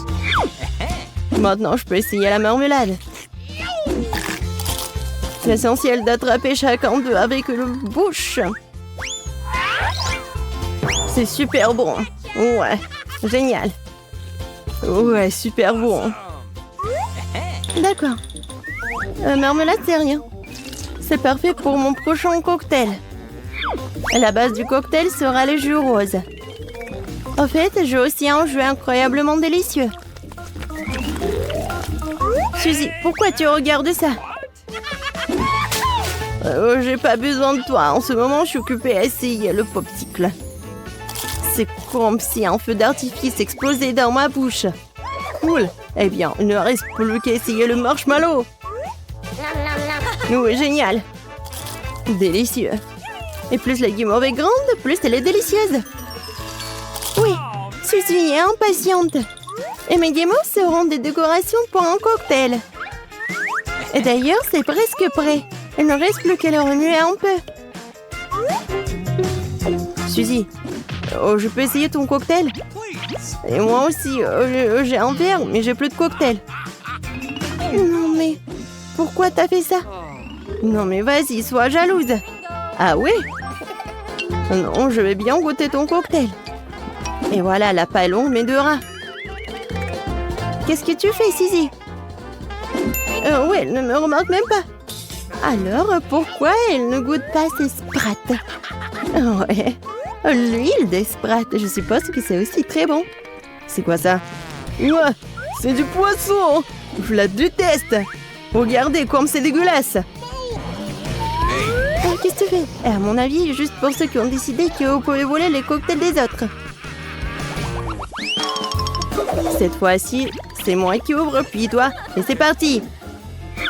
Maintenant, je peux essayer la marmelade. C'est essentiel d'attraper chacun d'eux avec le bouche. C'est super bon. Ouais, génial. Ouais, super bon. D'accord. Marmelade, c'est rien. C'est parfait pour mon prochain cocktail. La base du cocktail sera le jus rose. En fait, j'ai aussi un jus incroyablement délicieux. Suzy, pourquoi tu regardes ça? J'ai pas besoin de toi. En ce moment, je suis occupée à essayer le popsicle. C'est comme si un feu d'artifice explosait dans ma bouche. Cool. Eh bien, il ne reste plus qu'à essayer le marshmallow. Oui, génial. Délicieux. Et plus la guimauve est grande, plus elle est délicieuse. Oui, Suzy est impatiente. Et mes guimauves seront des décorations pour un cocktail. Et d'ailleurs, c'est presque prêt. Il ne reste plus qu'à le remuer un peu. Suzy, je peux essayer ton cocktail? Et moi aussi, j'ai un verre, mais j'ai plus de cocktail. Non mais, pourquoi t'as fait ça? Non mais vas-y, sois jalouse. Ah oui? Non, je vais bien goûter ton cocktail. Et voilà, la paille longue mais de rat. Qu'est-ce que tu fais, Suzy? Oui, elle ne me remarque même pas. Alors, pourquoi elle ne goûte pas ses sprattes? Ouais, l'huile des sprattes, je suppose que c'est aussi très bon. C'est quoi ça? Ouais, c'est du poisson. Je la déteste. Regardez comme c'est dégueulasse. Qu'est-ce que tu fais? À mon avis, juste pour ceux qui ont décidé que vous pouvez voler les cocktails des autres. Cette fois-ci, c'est moi qui ouvre, puis toi. Et c'est parti.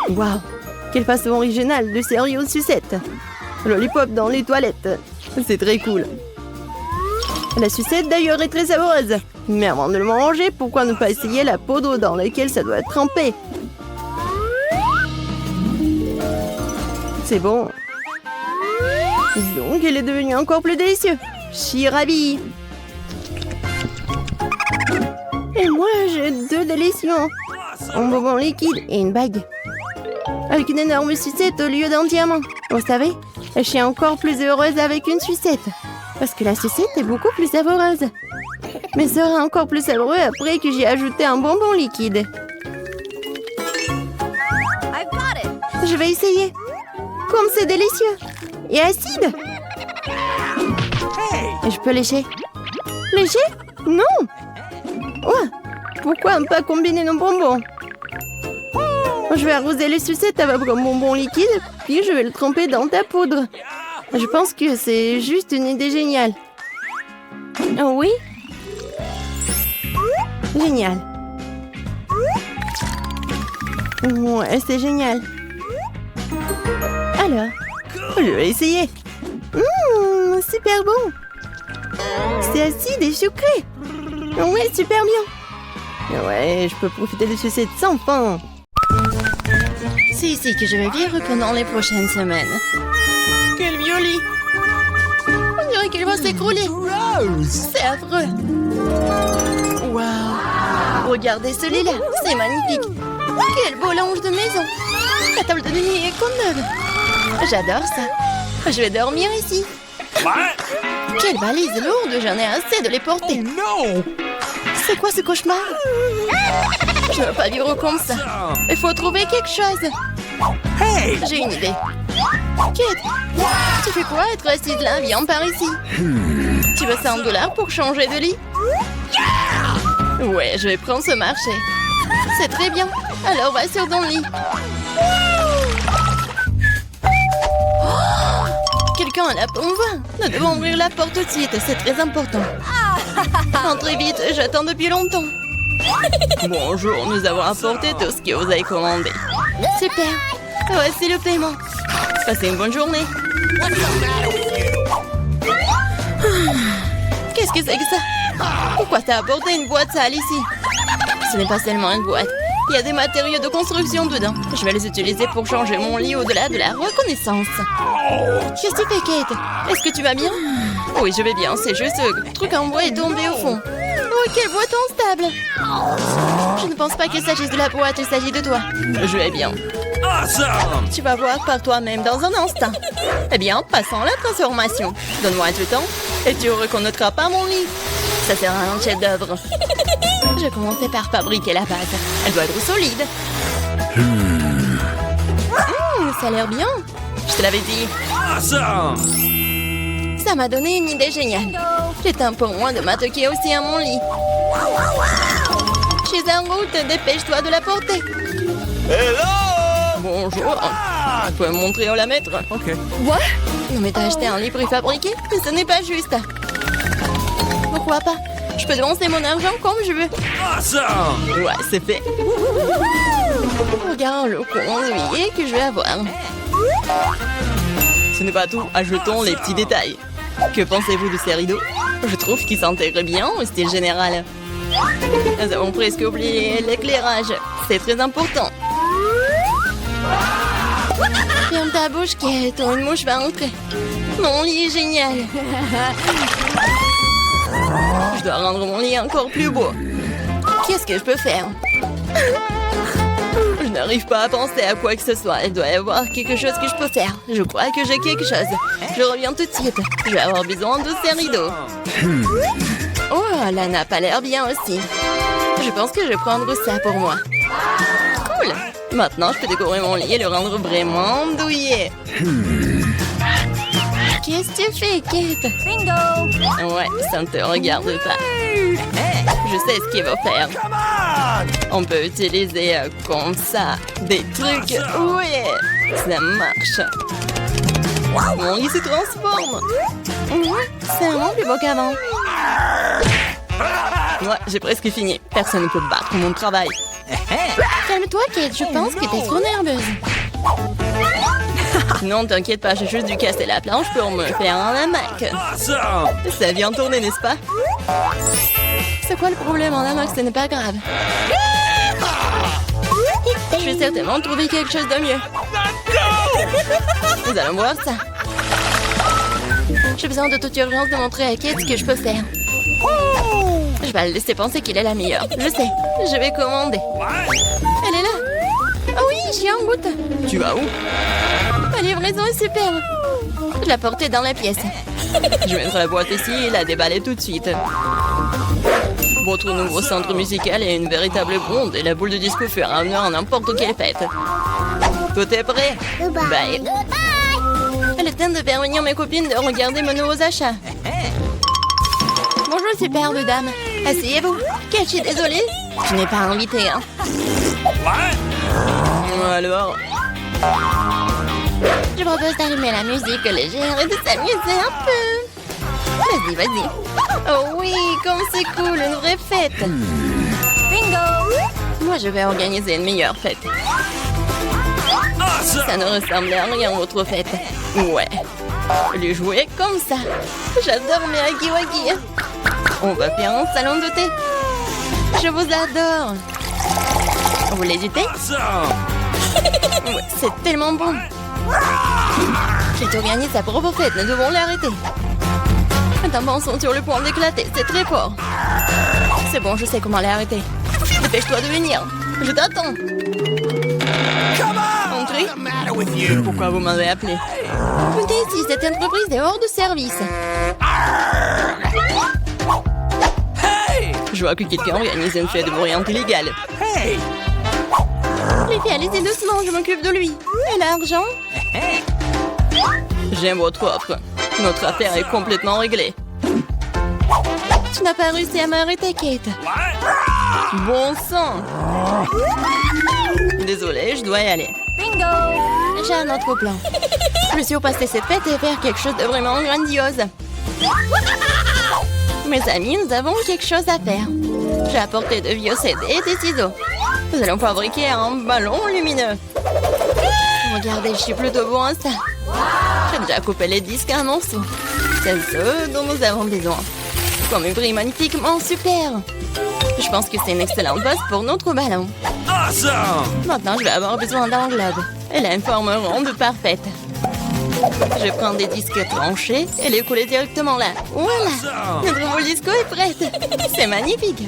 Waouh, quelle façon originale de servir une sucette. Lollipop dans les toilettes. C'est très cool. La sucette d'ailleurs est très savoureuse. Mais avant de le manger, pourquoi ne pas essayer la poudre dans laquelle ça doit être trempé? C'est bon. Donc, elle est devenue encore plus délicieuse. Je suis ravie. Et moi, j'ai 2 délicieux. Un bonbon liquide et une bague. Avec une énorme sucette au lieu d'un diamant. Vous savez, je suis encore plus heureuse avec une sucette. Parce que la sucette est beaucoup plus savoureuse. Mais sera encore plus savoureux après que j'ai ajouté un bonbon liquide. Je vais essayer. Comme c'est délicieux. Et acide. Et je peux lécher. Lécher? Non. Ouais. Pourquoi ne pas combiner nos bonbons? Je vais arroser les sucettes avec un bonbon liquide, puis je vais le tremper dans ta poudre. Je pense que c'est juste une idée géniale. Oh oui? Génial. Ouais, c'est génial. Alors, je vais essayer. Super bon. C'est acide et sucré. Oui, super bien. Ouais, je peux profiter de sucettes sans fin. C'est ici que je vais vivre pendant les prochaines semaines. Quel violet! On dirait qu'il va s'écrouler. C'est affreux. Waouh! Regardez celui-là, c'est magnifique. Quel beau linge de maison. La table de nuit est comme neuve. J'adore ça. Je vais dormir ici. Quelle valise lourde, j'en ai assez de les porter. C'est quoi ce cauchemar? Je ne veux pas vivre comme ça. Il faut trouver quelque chose. J'ai une idée. Kate, tu fais quoi être assise là? Viens par ici. Tu veux $100 pour changer de lit? Ouais, je vais prendre ce marché. C'est très bien. Alors va sur ton lit. Quelqu'un a la pompe. Nous devons ouvrir la porte tout de suite. C'est très important. Entrez vite, j'attends depuis longtemps. Bonjour, nous avons apporté tout ce que vous avez commandé. Super. Voici le paiement. Passez une bonne journée. Qu'est-ce que c'est que ça? Pourquoi t'as apporté une boîte sale ici? Ce n'est pas seulement une boîte. Il y a des matériaux de construction dedans. Je vais les utiliser pour changer mon lit au-delà de la reconnaissance. Qu'est-ce que tu fais, Kate? Est-ce que tu vas bien? Oui, je vais bien. C'est juste ce truc en bois est tombé au fond. Oh, quelle boîte instable! Je ne pense pas qu'il s'agisse de la boîte, il s'agit de toi. Je vais bien. Tu vas voir par toi-même dans un instant. Eh bien, passons à la transformation. Donne-moi un peu de temps. Et tu reconnaîtras pas mon lit. Ça sera un chef-d'œuvre. Je commençais par fabriquer la base. Elle doit être solide. Ça a l'air bien. Je te l'avais dit. Awesome! Ça m'a donné une idée géniale. C'est temps pour moi de m'attaquer aussi à mon lit. Chez en route, dépêche-toi de la porter. Hello! Bonjour. Tu peux me montrer où la mettre? Okay. Quoi? Non mais t'as acheté un lit préfabriqué? Mais ce n'est pas juste. Pourquoi pas? Je peux dépenser mon argent comme je veux. Awesome! Ouais, c'est fait. Regarde le conduit que je vais avoir. Ce n'est pas tout, ajoutons les petits détails. Que pensez-vous de ces rideaux? Je trouve qu'ils s'intègrent bien au style général. Nous avons presque oublié l'éclairage. C'est très important. Ferme ta bouche, Kate, ou une mouche va entrer. Mon lit est génial. Je dois rendre mon lit encore plus beau. Qu'est-ce que je peux faire? Je n'arrive pas à penser à quoi que ce soit. Il doit y avoir quelque chose que je peux faire. Je crois que j'ai quelque chose. Je reviens tout de suite. Je vais avoir besoin de ces rideaux. Oh, la nappe a l'air bien aussi. Je pense que je vais prendre ça pour moi. Cool. Maintenant, je peux décorer mon lit et le rendre vraiment douillet. Qu'est-ce que tu fais, Kate? Bingo! Ouais, ça ne te regarde pas. Je sais ce qu'il va faire. On peut utiliser comme ça des trucs. Ouais, ça marche. Mon lit se transforme. Ouais, c'est vraiment plus beau qu'avant. Ouais, j'ai presque fini. Personne ne peut battre mon travail. Calme-toi, Kate. Je pense que t'es trop nerveuse. Non, t'inquiète pas, j'ai juste dû casser la planche pour me faire un hamac. Awesome! Ça vient tourner, n'est-ce pas? C'est quoi le problème en hamac? Ce n'est pas grave. Je vais certainement trouver quelque chose de mieux. Nous allons voir ça. J'ai besoin de toute urgence de montrer à Kate ce que je peux faire. Je vais le laisser penser qu'il est la meilleure. Je sais, je vais commander. Elle est là. Ah oui, j'y en goûte. Tu vas où? La livraison est super. Je l'ai portée dans la pièce. Je mettrai la boîte ici et la déballer tout de suite. Votre nouveau centre musical est une véritable bombe et la boule de disco fera honneur à n'importe quelle fête. Tout est prêt? Bye. Elle est temps de faire venir mes copines de regarder mes nouveaux achats. Bonjour, superbe dame. Asseyez-vous. Je suis désolée. Je n'ai pas invité, hein. Alors? Je propose d'allumer la musique légère et de s'amuser un peu. Vas-y, vas-y. Oh oui, comme c'est cool, une vraie fête. Bingo! Moi, je vais organiser une meilleure fête. Ça ne ressemble à rien, votre fête. Ouais. Les jouer comme ça. J'adore mes huggy-wuggy. On va faire un salon de thé. Je vous adore. Vous voulez du thé? Ouais, c'est tellement bon. J'ai organisé sa propre fête, nous devons l'arrêter. Les tampons sont sur le point d'éclater, c'est très fort. C'est bon, je sais comment l'arrêter. Dépêche-toi de venir, je t'attends. Entrez. Pourquoi vous m'avez appelé? Écoutez, si cette entreprise est hors de service. Je vois que quelqu'un organise une fête bruyante illégale. Les filles, allez-y doucement, je m'occupe de lui. Et l'argent? J'aime votre offre. Notre affaire est complètement réglée. Tu n'as pas réussi à m'arrêter, Kate. Bon sang. Désolée, je dois y aller. Bingo! J'ai un autre plan. Je suis passer cette fête et faire quelque chose de vraiment grandiose. Mes amis, nous avons quelque chose à faire. J'ai apporté de vieux CD et des ciseaux. Nous allons fabriquer un ballon lumineux. Regardez, je suis plutôt bon à ça. J'ai déjà coupé les disques en morceaux. C'est ce dont nous avons besoin. Comme il brille magnifiquement, super. Je pense que c'est une excellente base pour notre ballon. Awesome! Maintenant, je vais avoir besoin d'un globe. Elle a une forme ronde parfaite. Je vais prendre des disques tranchés et les coller directement là. Voilà! Notre nouveau disco est prête. C'est magnifique.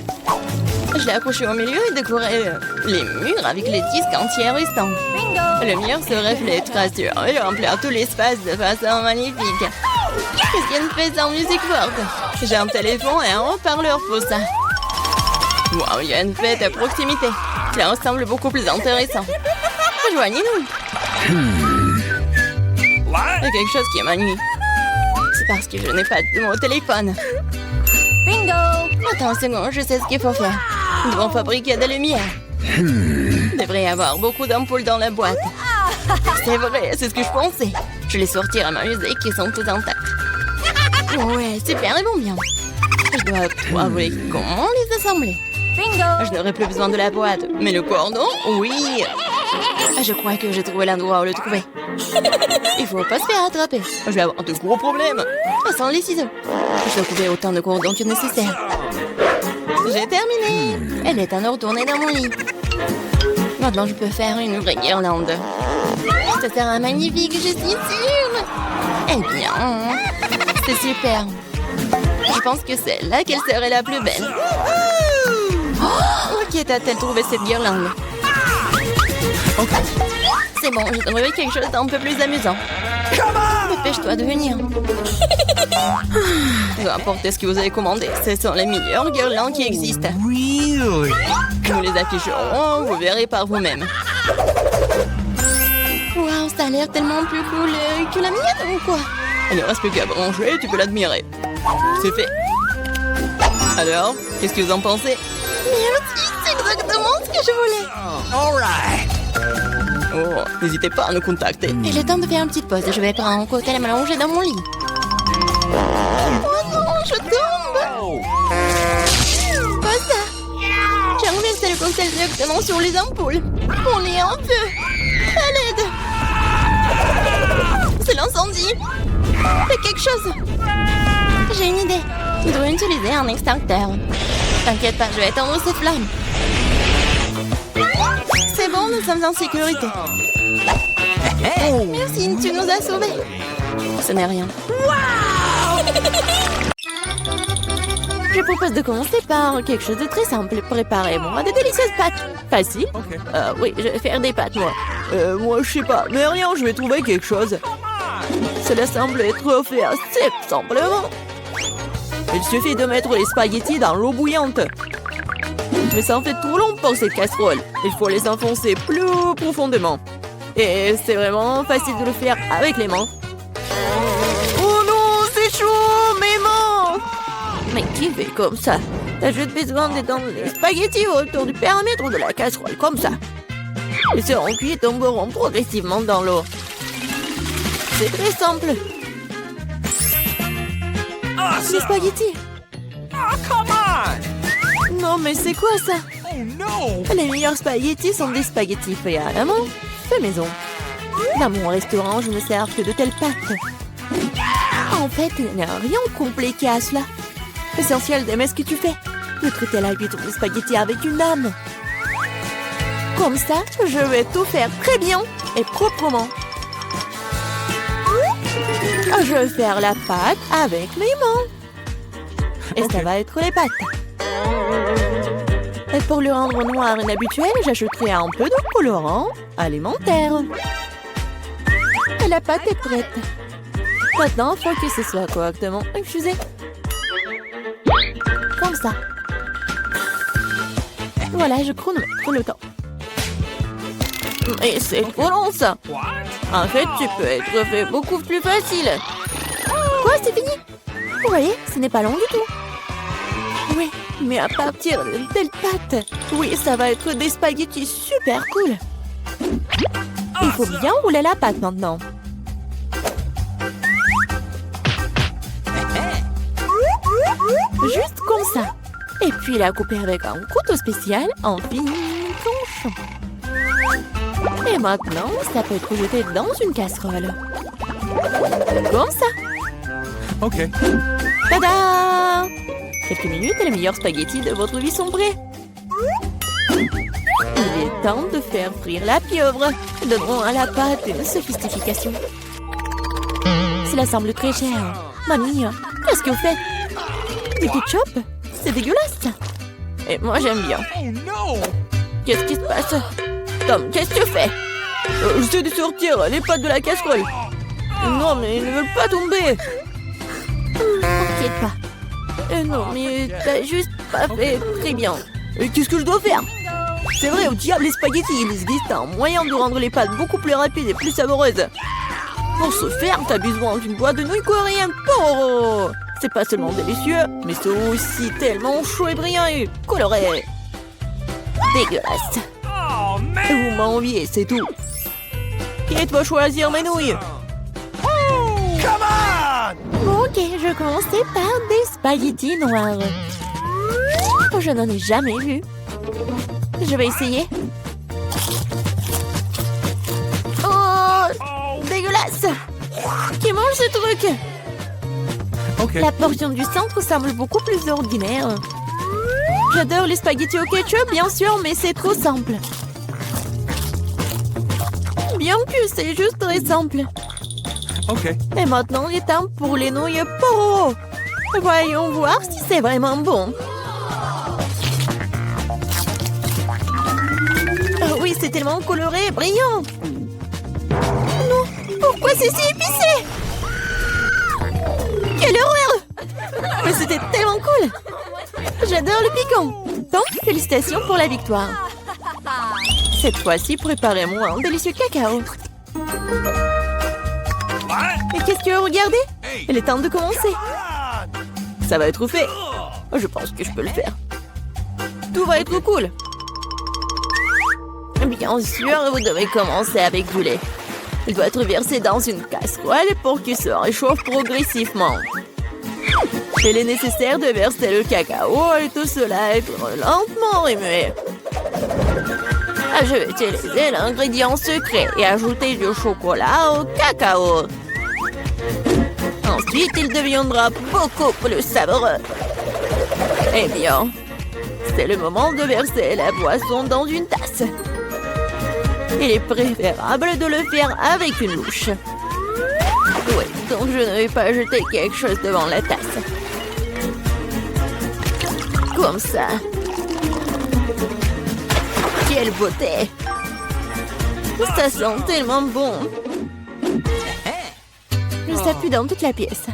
Je l'ai accroché au milieu et décoré les murs avec les disques entiers restants. Le mur se reflètera sur et remplir tout l'espace de façon magnifique. Qu'est-ce qu'il y a de fait en musique forte? J'ai un téléphone et un haut-parleur pour ça. Wow, il y a une fête à proximité. Cela semble beaucoup plus intéressant. Rejoignez-nous. Il y a quelque chose qui m'ennuie. C'est parce que je n'ai pas de mon téléphone. Bingo! Attends une seconde, je sais ce qu'il faut faire. Nous devons fabriquer de la lumière. Il devrait y avoir beaucoup d'ampoules dans la boîte. C'est vrai, c'est ce que je pensais. Je les sortir à m'amuser qui sont toutes intactes. Ouais, super, ils vont bien. Je dois trouver comment les assembler. Bingo! Je n'aurai plus besoin de la boîte. Mais le cordon, oui! Je crois que j'ai trouvé l'endroit où le trouver. Il faut pas se faire attraper. Je vais avoir de gros problèmes. Sans les ciseaux. Je dois couper autant de cordons que nécessaire. J'ai terminé. Elle est en retournée dans mon lit. Maintenant, je peux faire une vraie guirlande. Ça sera magnifique, je suis sûre. Eh bien, c'est super. Je pense que c'est là qu'elle serait la plus belle. Oh, qui t'a-t-elle trouvé cette guirlande? C'est bon, j'ai trouvé quelque chose d'un peu plus amusant. Dépêche-toi de venir. Peu importe ce que vous avez commandé, ce sont les meilleures guirlandes qui existent. Nous les afficherons, vous verrez par vous-même. Waouh, ça a l'air tellement plus cool que la mienne ou quoi? Il ne reste plus qu'à brancher, tu peux l'admirer. C'est fait. Alors, qu'est-ce que vous en pensez? Merci, c'est exactement ce que je voulais. Oh, n'hésitez pas à nous contacter. Il est temps de faire une petite pause. Je vais prendre un cocktail à m'allonger dans mon lit. Oh non, je tombe. Pas ça. J'ai renversé le cocktail directement sur les ampoules. On est en feu. À l'aide. C'est l'incendie. Fais quelque chose. J'ai une idée. Nous devons utiliser un extincteur. T'inquiète pas, je vais éteindre cette flamme. C'est bon, nous sommes en sécurité. Merci, tu nous as sauvés. Ce n'est rien. Je propose de commencer par quelque chose de très simple. Préparez-moi de délicieuses pâtes. Facile? Oui, je vais faire des pâtes, moi. Moi, je sais pas. Mais rien, je vais trouver quelque chose. Cela semble être fait assez simplement. Il suffit de mettre les spaghettis dans l'eau bouillante. Mais ça en fait trop long pour cette casserole. Il faut les enfoncer plus profondément. Et c'est vraiment facile de le faire avec les mains. Oh non, c'est chaud, mes mains! Mais qui fait comme ça? T'as juste besoin d'étendre les spaghettis autour du périmètre de la casserole, comme ça. Ils seront cuits et tomberont progressivement dans l'eau. C'est très simple. Les spaghettis. Non, mais c'est quoi ça? Les meilleurs spaghettis sont des spaghettis faits à la main, fait maison. Dans mon restaurant, je ne sers que de telles pâtes. En fait, il n'y a rien de compliqué à cela. L'essentiel d'aimer ce que tu fais. De traiter la cuisson des spaghettis avec une âme. Comme ça, je vais tout faire très bien et proprement. Je vais faire la pâte avec mes mains. Et ça va être les pâtes. Et pour le rendre noir et inhabituel, j'ajouterai un peu de colorant alimentaire. Et la pâte est prête. Maintenant, il faut que ce soit correctement infusé. Comme ça. Voilà, je chronomètre le temps. Et c'est trop long, ça. En fait, tu peux être fait beaucoup plus facile. Quoi, c'est fini? Vous voyez, ce n'est pas long du tout. Oui, mais à partir de telle pâte, oui, ça va être des spaghettis super cool. Il faut bien rouler la pâte maintenant. Juste comme ça. Et puis la couper avec un couteau spécial en fines tranches. Et maintenant, ça peut être jeté dans une casserole. Comme ça. Ok. Tada! Quelques minutes et les meilleurs spaghettis de votre vie sont prêts. Il est temps de faire frire la pieuvre. Donnerons à la pâte une sophistication. Cela semble très cher. Mamie, qu'est-ce que vous faites? Du ketchup? C'est dégueulasse. Et moi, j'aime bien. Qu'est-ce qui se passe? Tom, qu'est-ce que tu fais? J'essaie de sortir les pâtes de la casserole. Non, mais ils ne veulent pas tomber. T'inquiète pas. Non, mais t'as juste pas fait très bien. Et qu'est-ce que je dois faire? C'est vrai, au diable les spaghettis, il existe un moyen de rendre les pâtes beaucoup plus rapides et plus savoureuses. Pour ce faire, t'as besoin d'une boîte de nouilles coréennes Pororo. C'est pas seulement délicieux, mais c'est aussi tellement chaud et brillant et coloré. Dégueulasse. Oh, man! Vous m'enviez, c'est tout. Qui va choisir mes nouilles? Come on! Bon, ok, je commençais par des spaghettis noirs. Oh, je n'en ai jamais vu. Je vais essayer. Oh, dégueulasse! Qui mange ce truc? Okay. La portion du centre semble beaucoup plus ordinaire. J'adore les spaghettis au ketchup, bien sûr, mais c'est trop simple. Bien que c'est juste très simple. Okay. Et maintenant, il est temps pour les nouilles Pororo. Voyons voir si c'est vraiment bon. Oh oui, c'est tellement coloré et brillant. Non, pourquoi c'est si épicé? Quelle horreur! Mais c'était tellement cool. J'adore le piquant. Donc, félicitations pour la victoire. Cette fois-ci, préparez-moi un délicieux cacao. Et qu'est-ce que vous regardez? Il est temps de commencer. Ça va être fait. Je pense que je peux le faire. Tout va être cool. Bien sûr, vous devez commencer avec du lait. Il doit être versé dans une casserole pour qu'il se réchauffe progressivement. Il est nécessaire de verser le cacao et tout cela être lentement remué. Je vais utiliser l'ingrédient secret et ajouter du chocolat au cacao. Ensuite, il deviendra beaucoup plus savoureux. Eh bien, c'est le moment de verser la boisson dans une tasse. Il est préférable de le faire avec une louche. Oui, donc je ne vais pas jeter quelque chose devant la tasse. Comme ça. Quelle beauté! Ça sent tellement bon. Ça pue dans toute la pièce.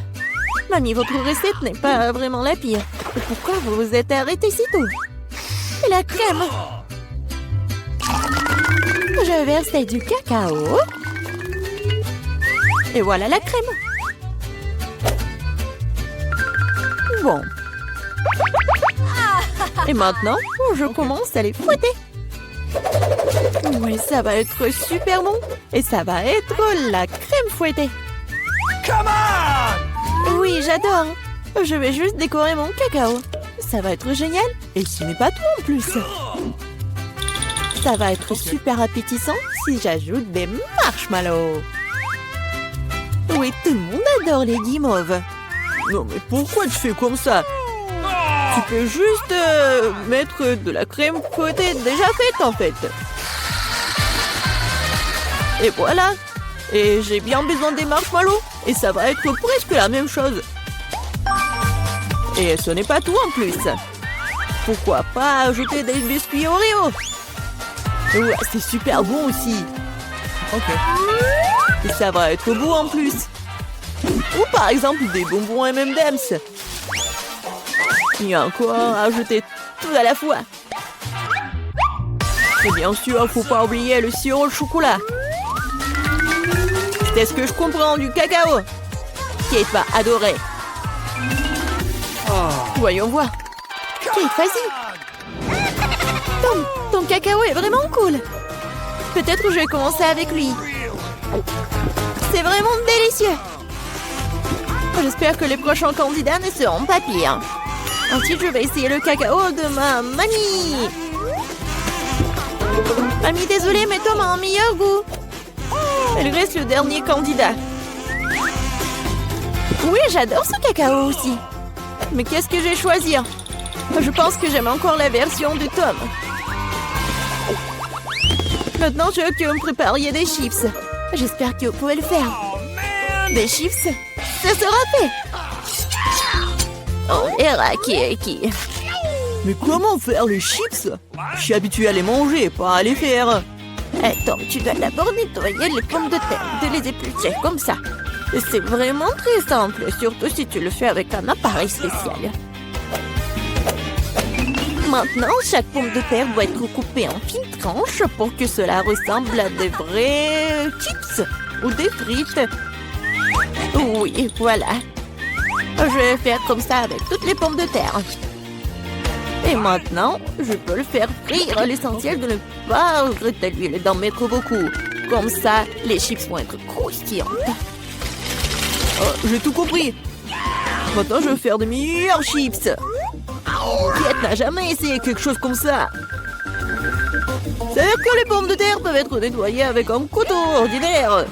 Mamie, votre recette n'est pas vraiment la pire. Et pourquoi vous vous êtes arrêtée si tôt? Et la crème? Je verse du cacao. Et voilà la crème. Bon. Et maintenant, je commence à les fouetter. Oui, ça va être super bon. Et ça va être la crème fouettée. Come on! Oui, j'adore. Je vais juste décorer mon cacao. Ça va être génial. Et ce n'est pas tout en plus. Ça va être super appétissant si j'ajoute des marshmallows. Oui, tout le monde adore les guimauves. Non, mais pourquoi tu fais comme ça? Tu peux juste mettre de la crème fouettée déjà faite, en fait. Et voilà. Et j'ai bien besoin des marshmallows. Et ça va être presque la même chose. Et ce n'est pas tout en plus. Pourquoi pas ajouter des biscuits Oreo? Ouais, c'est super bon aussi. Ok. Et ça va être beau en plus. Ou par exemple des bonbons M&M's. Et encore ajouter tout à la fois. Et bien sûr, faut pas oublier le sirop de chocolat. C'est ce que je comprends du cacao. Kate va adorer. Voyons voir. Kate, vas-y. Ton cacao est vraiment cool. Peut-être que je vais commencer avec lui. C'est vraiment délicieux. J'espère que les prochains candidats ne seront pas pires. Ensuite, je vais essayer le cacao de ma mamie. Mamie, désolée, mais Tom a un meilleur goût. Elle reste le dernier candidat. Oui, j'adore ce cacao aussi. Mais qu'est-ce que je vais choisir? Je pense que j'aime encore la version de Tom. Maintenant, je veux que vous me prépariez des chips. J'espère que vous pouvez le faire. Des chips, ça sera fait. On verra qui est qui. Mais comment faire les chips? Je suis habituée à les manger, pas à les faire. Tom, tu dois d'abord nettoyer les pommes de terre, de les éplucher comme ça. C'est vraiment très simple, surtout si tu le fais avec un appareil spécial. Maintenant, chaque pomme de terre doit être coupée en fines tranches pour que cela ressemble à des vrais chips ou des frites. Oui, voilà. Je vais faire comme ça avec toutes les pommes de terre. Et maintenant, je peux le faire frire. L'essentiel de ne pas regretter l'huile et d'en mettre beaucoup. Comme ça, les chips vont être croustillantes. Oh, j'ai tout compris. Maintenant, je vais faire de meilleurs chips. Kate n'a jamais essayé quelque chose comme ça. C'est-à-dire que les pommes de terre peuvent être nettoyées avec un couteau ordinaire.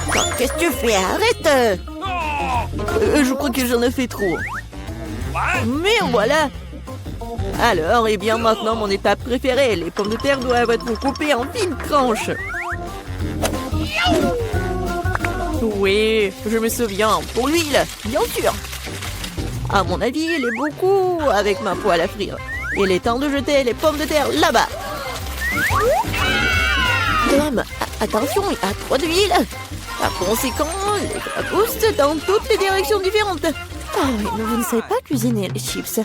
Oh, qu'est-ce que tu fais? Arrête! Je crois que j'en ai fait trop. Mais voilà. Alors, eh bien maintenant, mon étape préférée. Les pommes de terre doivent être coupées en fines tranches. Oui, je me souviens. Pour l'huile, bien sûr. À mon avis, il est beaucoup avec ma poêle à frire. Il est temps de jeter les pommes de terre là-bas. Tom, attention, il y a trop d'huile. Par conséquent, les gras poussent dans toutes les directions différentes. Ah oui, mais vous ne savez pas cuisiner les chips.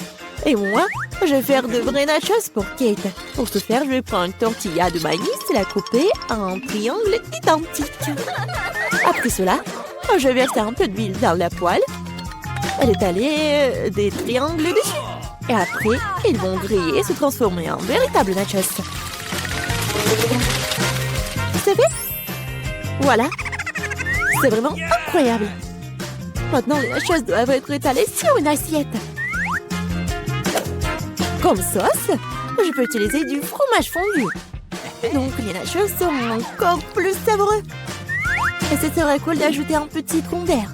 Et moi, je vais faire de vrais nachos pour Kate. Pour ce faire, je vais prendre une tortilla de maïs et la couper en triangles identiques. Après cela, je vais verser un peu d'huile dans la poêle. Étaler des triangles dessus. Et après, ils vont griller et se transformer en véritables nachos. C'est fait? Voilà. C'est vraiment incroyable. Maintenant, les nachos doivent être étalés sur une assiette. Comme sauce, je peux utiliser du fromage fondu. Donc, les nachos seront encore plus savoureux. Et ce serait cool d'ajouter un petit citron vert.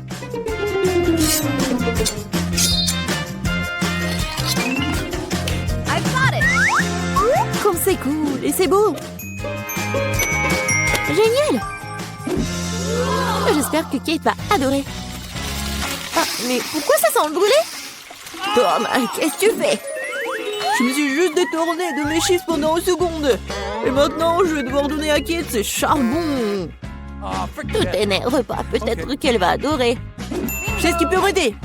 Comme c'est cool et c'est beau. Génial. J'espère que Kate va adorer. Ah, mais pourquoi ça sent le brûlé? Tom, qu'est-ce que tu fais? Je me suis juste détourné de mes chiffres pendant une seconde. Et maintenant, je vais devoir donner à Kate ses charbons. Tout t'énerve pas, peut-être qu'elle va adorer. Je sais ce qui peut m'aider.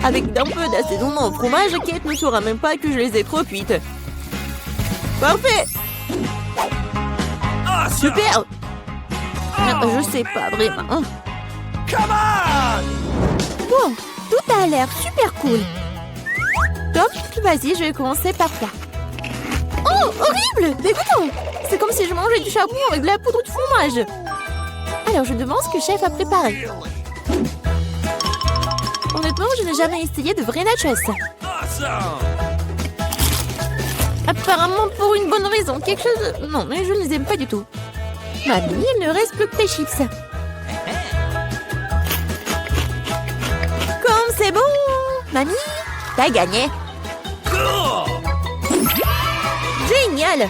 Avec d'un peu d'assaisonnement au fromage, Kate ne saura même pas que je les ai trop cuites. Parfait. Super. Je sais pas vraiment. Bon, tout a l'air super cool. Top, vas-y, je vais commencer par toi. Oh, horrible, dégoûtant. C'est comme si je mangeais du charbon avec de la poudre de fromage. Alors, je demande ce que le chef a préparé. Honnêtement, je n'ai jamais essayé de vrais nachos. Apparemment pour une bonne raison. Quelque chose... Non, mais je ne les aime pas du tout. Mamie, il ne reste plus que tes chips. Comme c'est bon. Mamie, t'as gagné. Génial.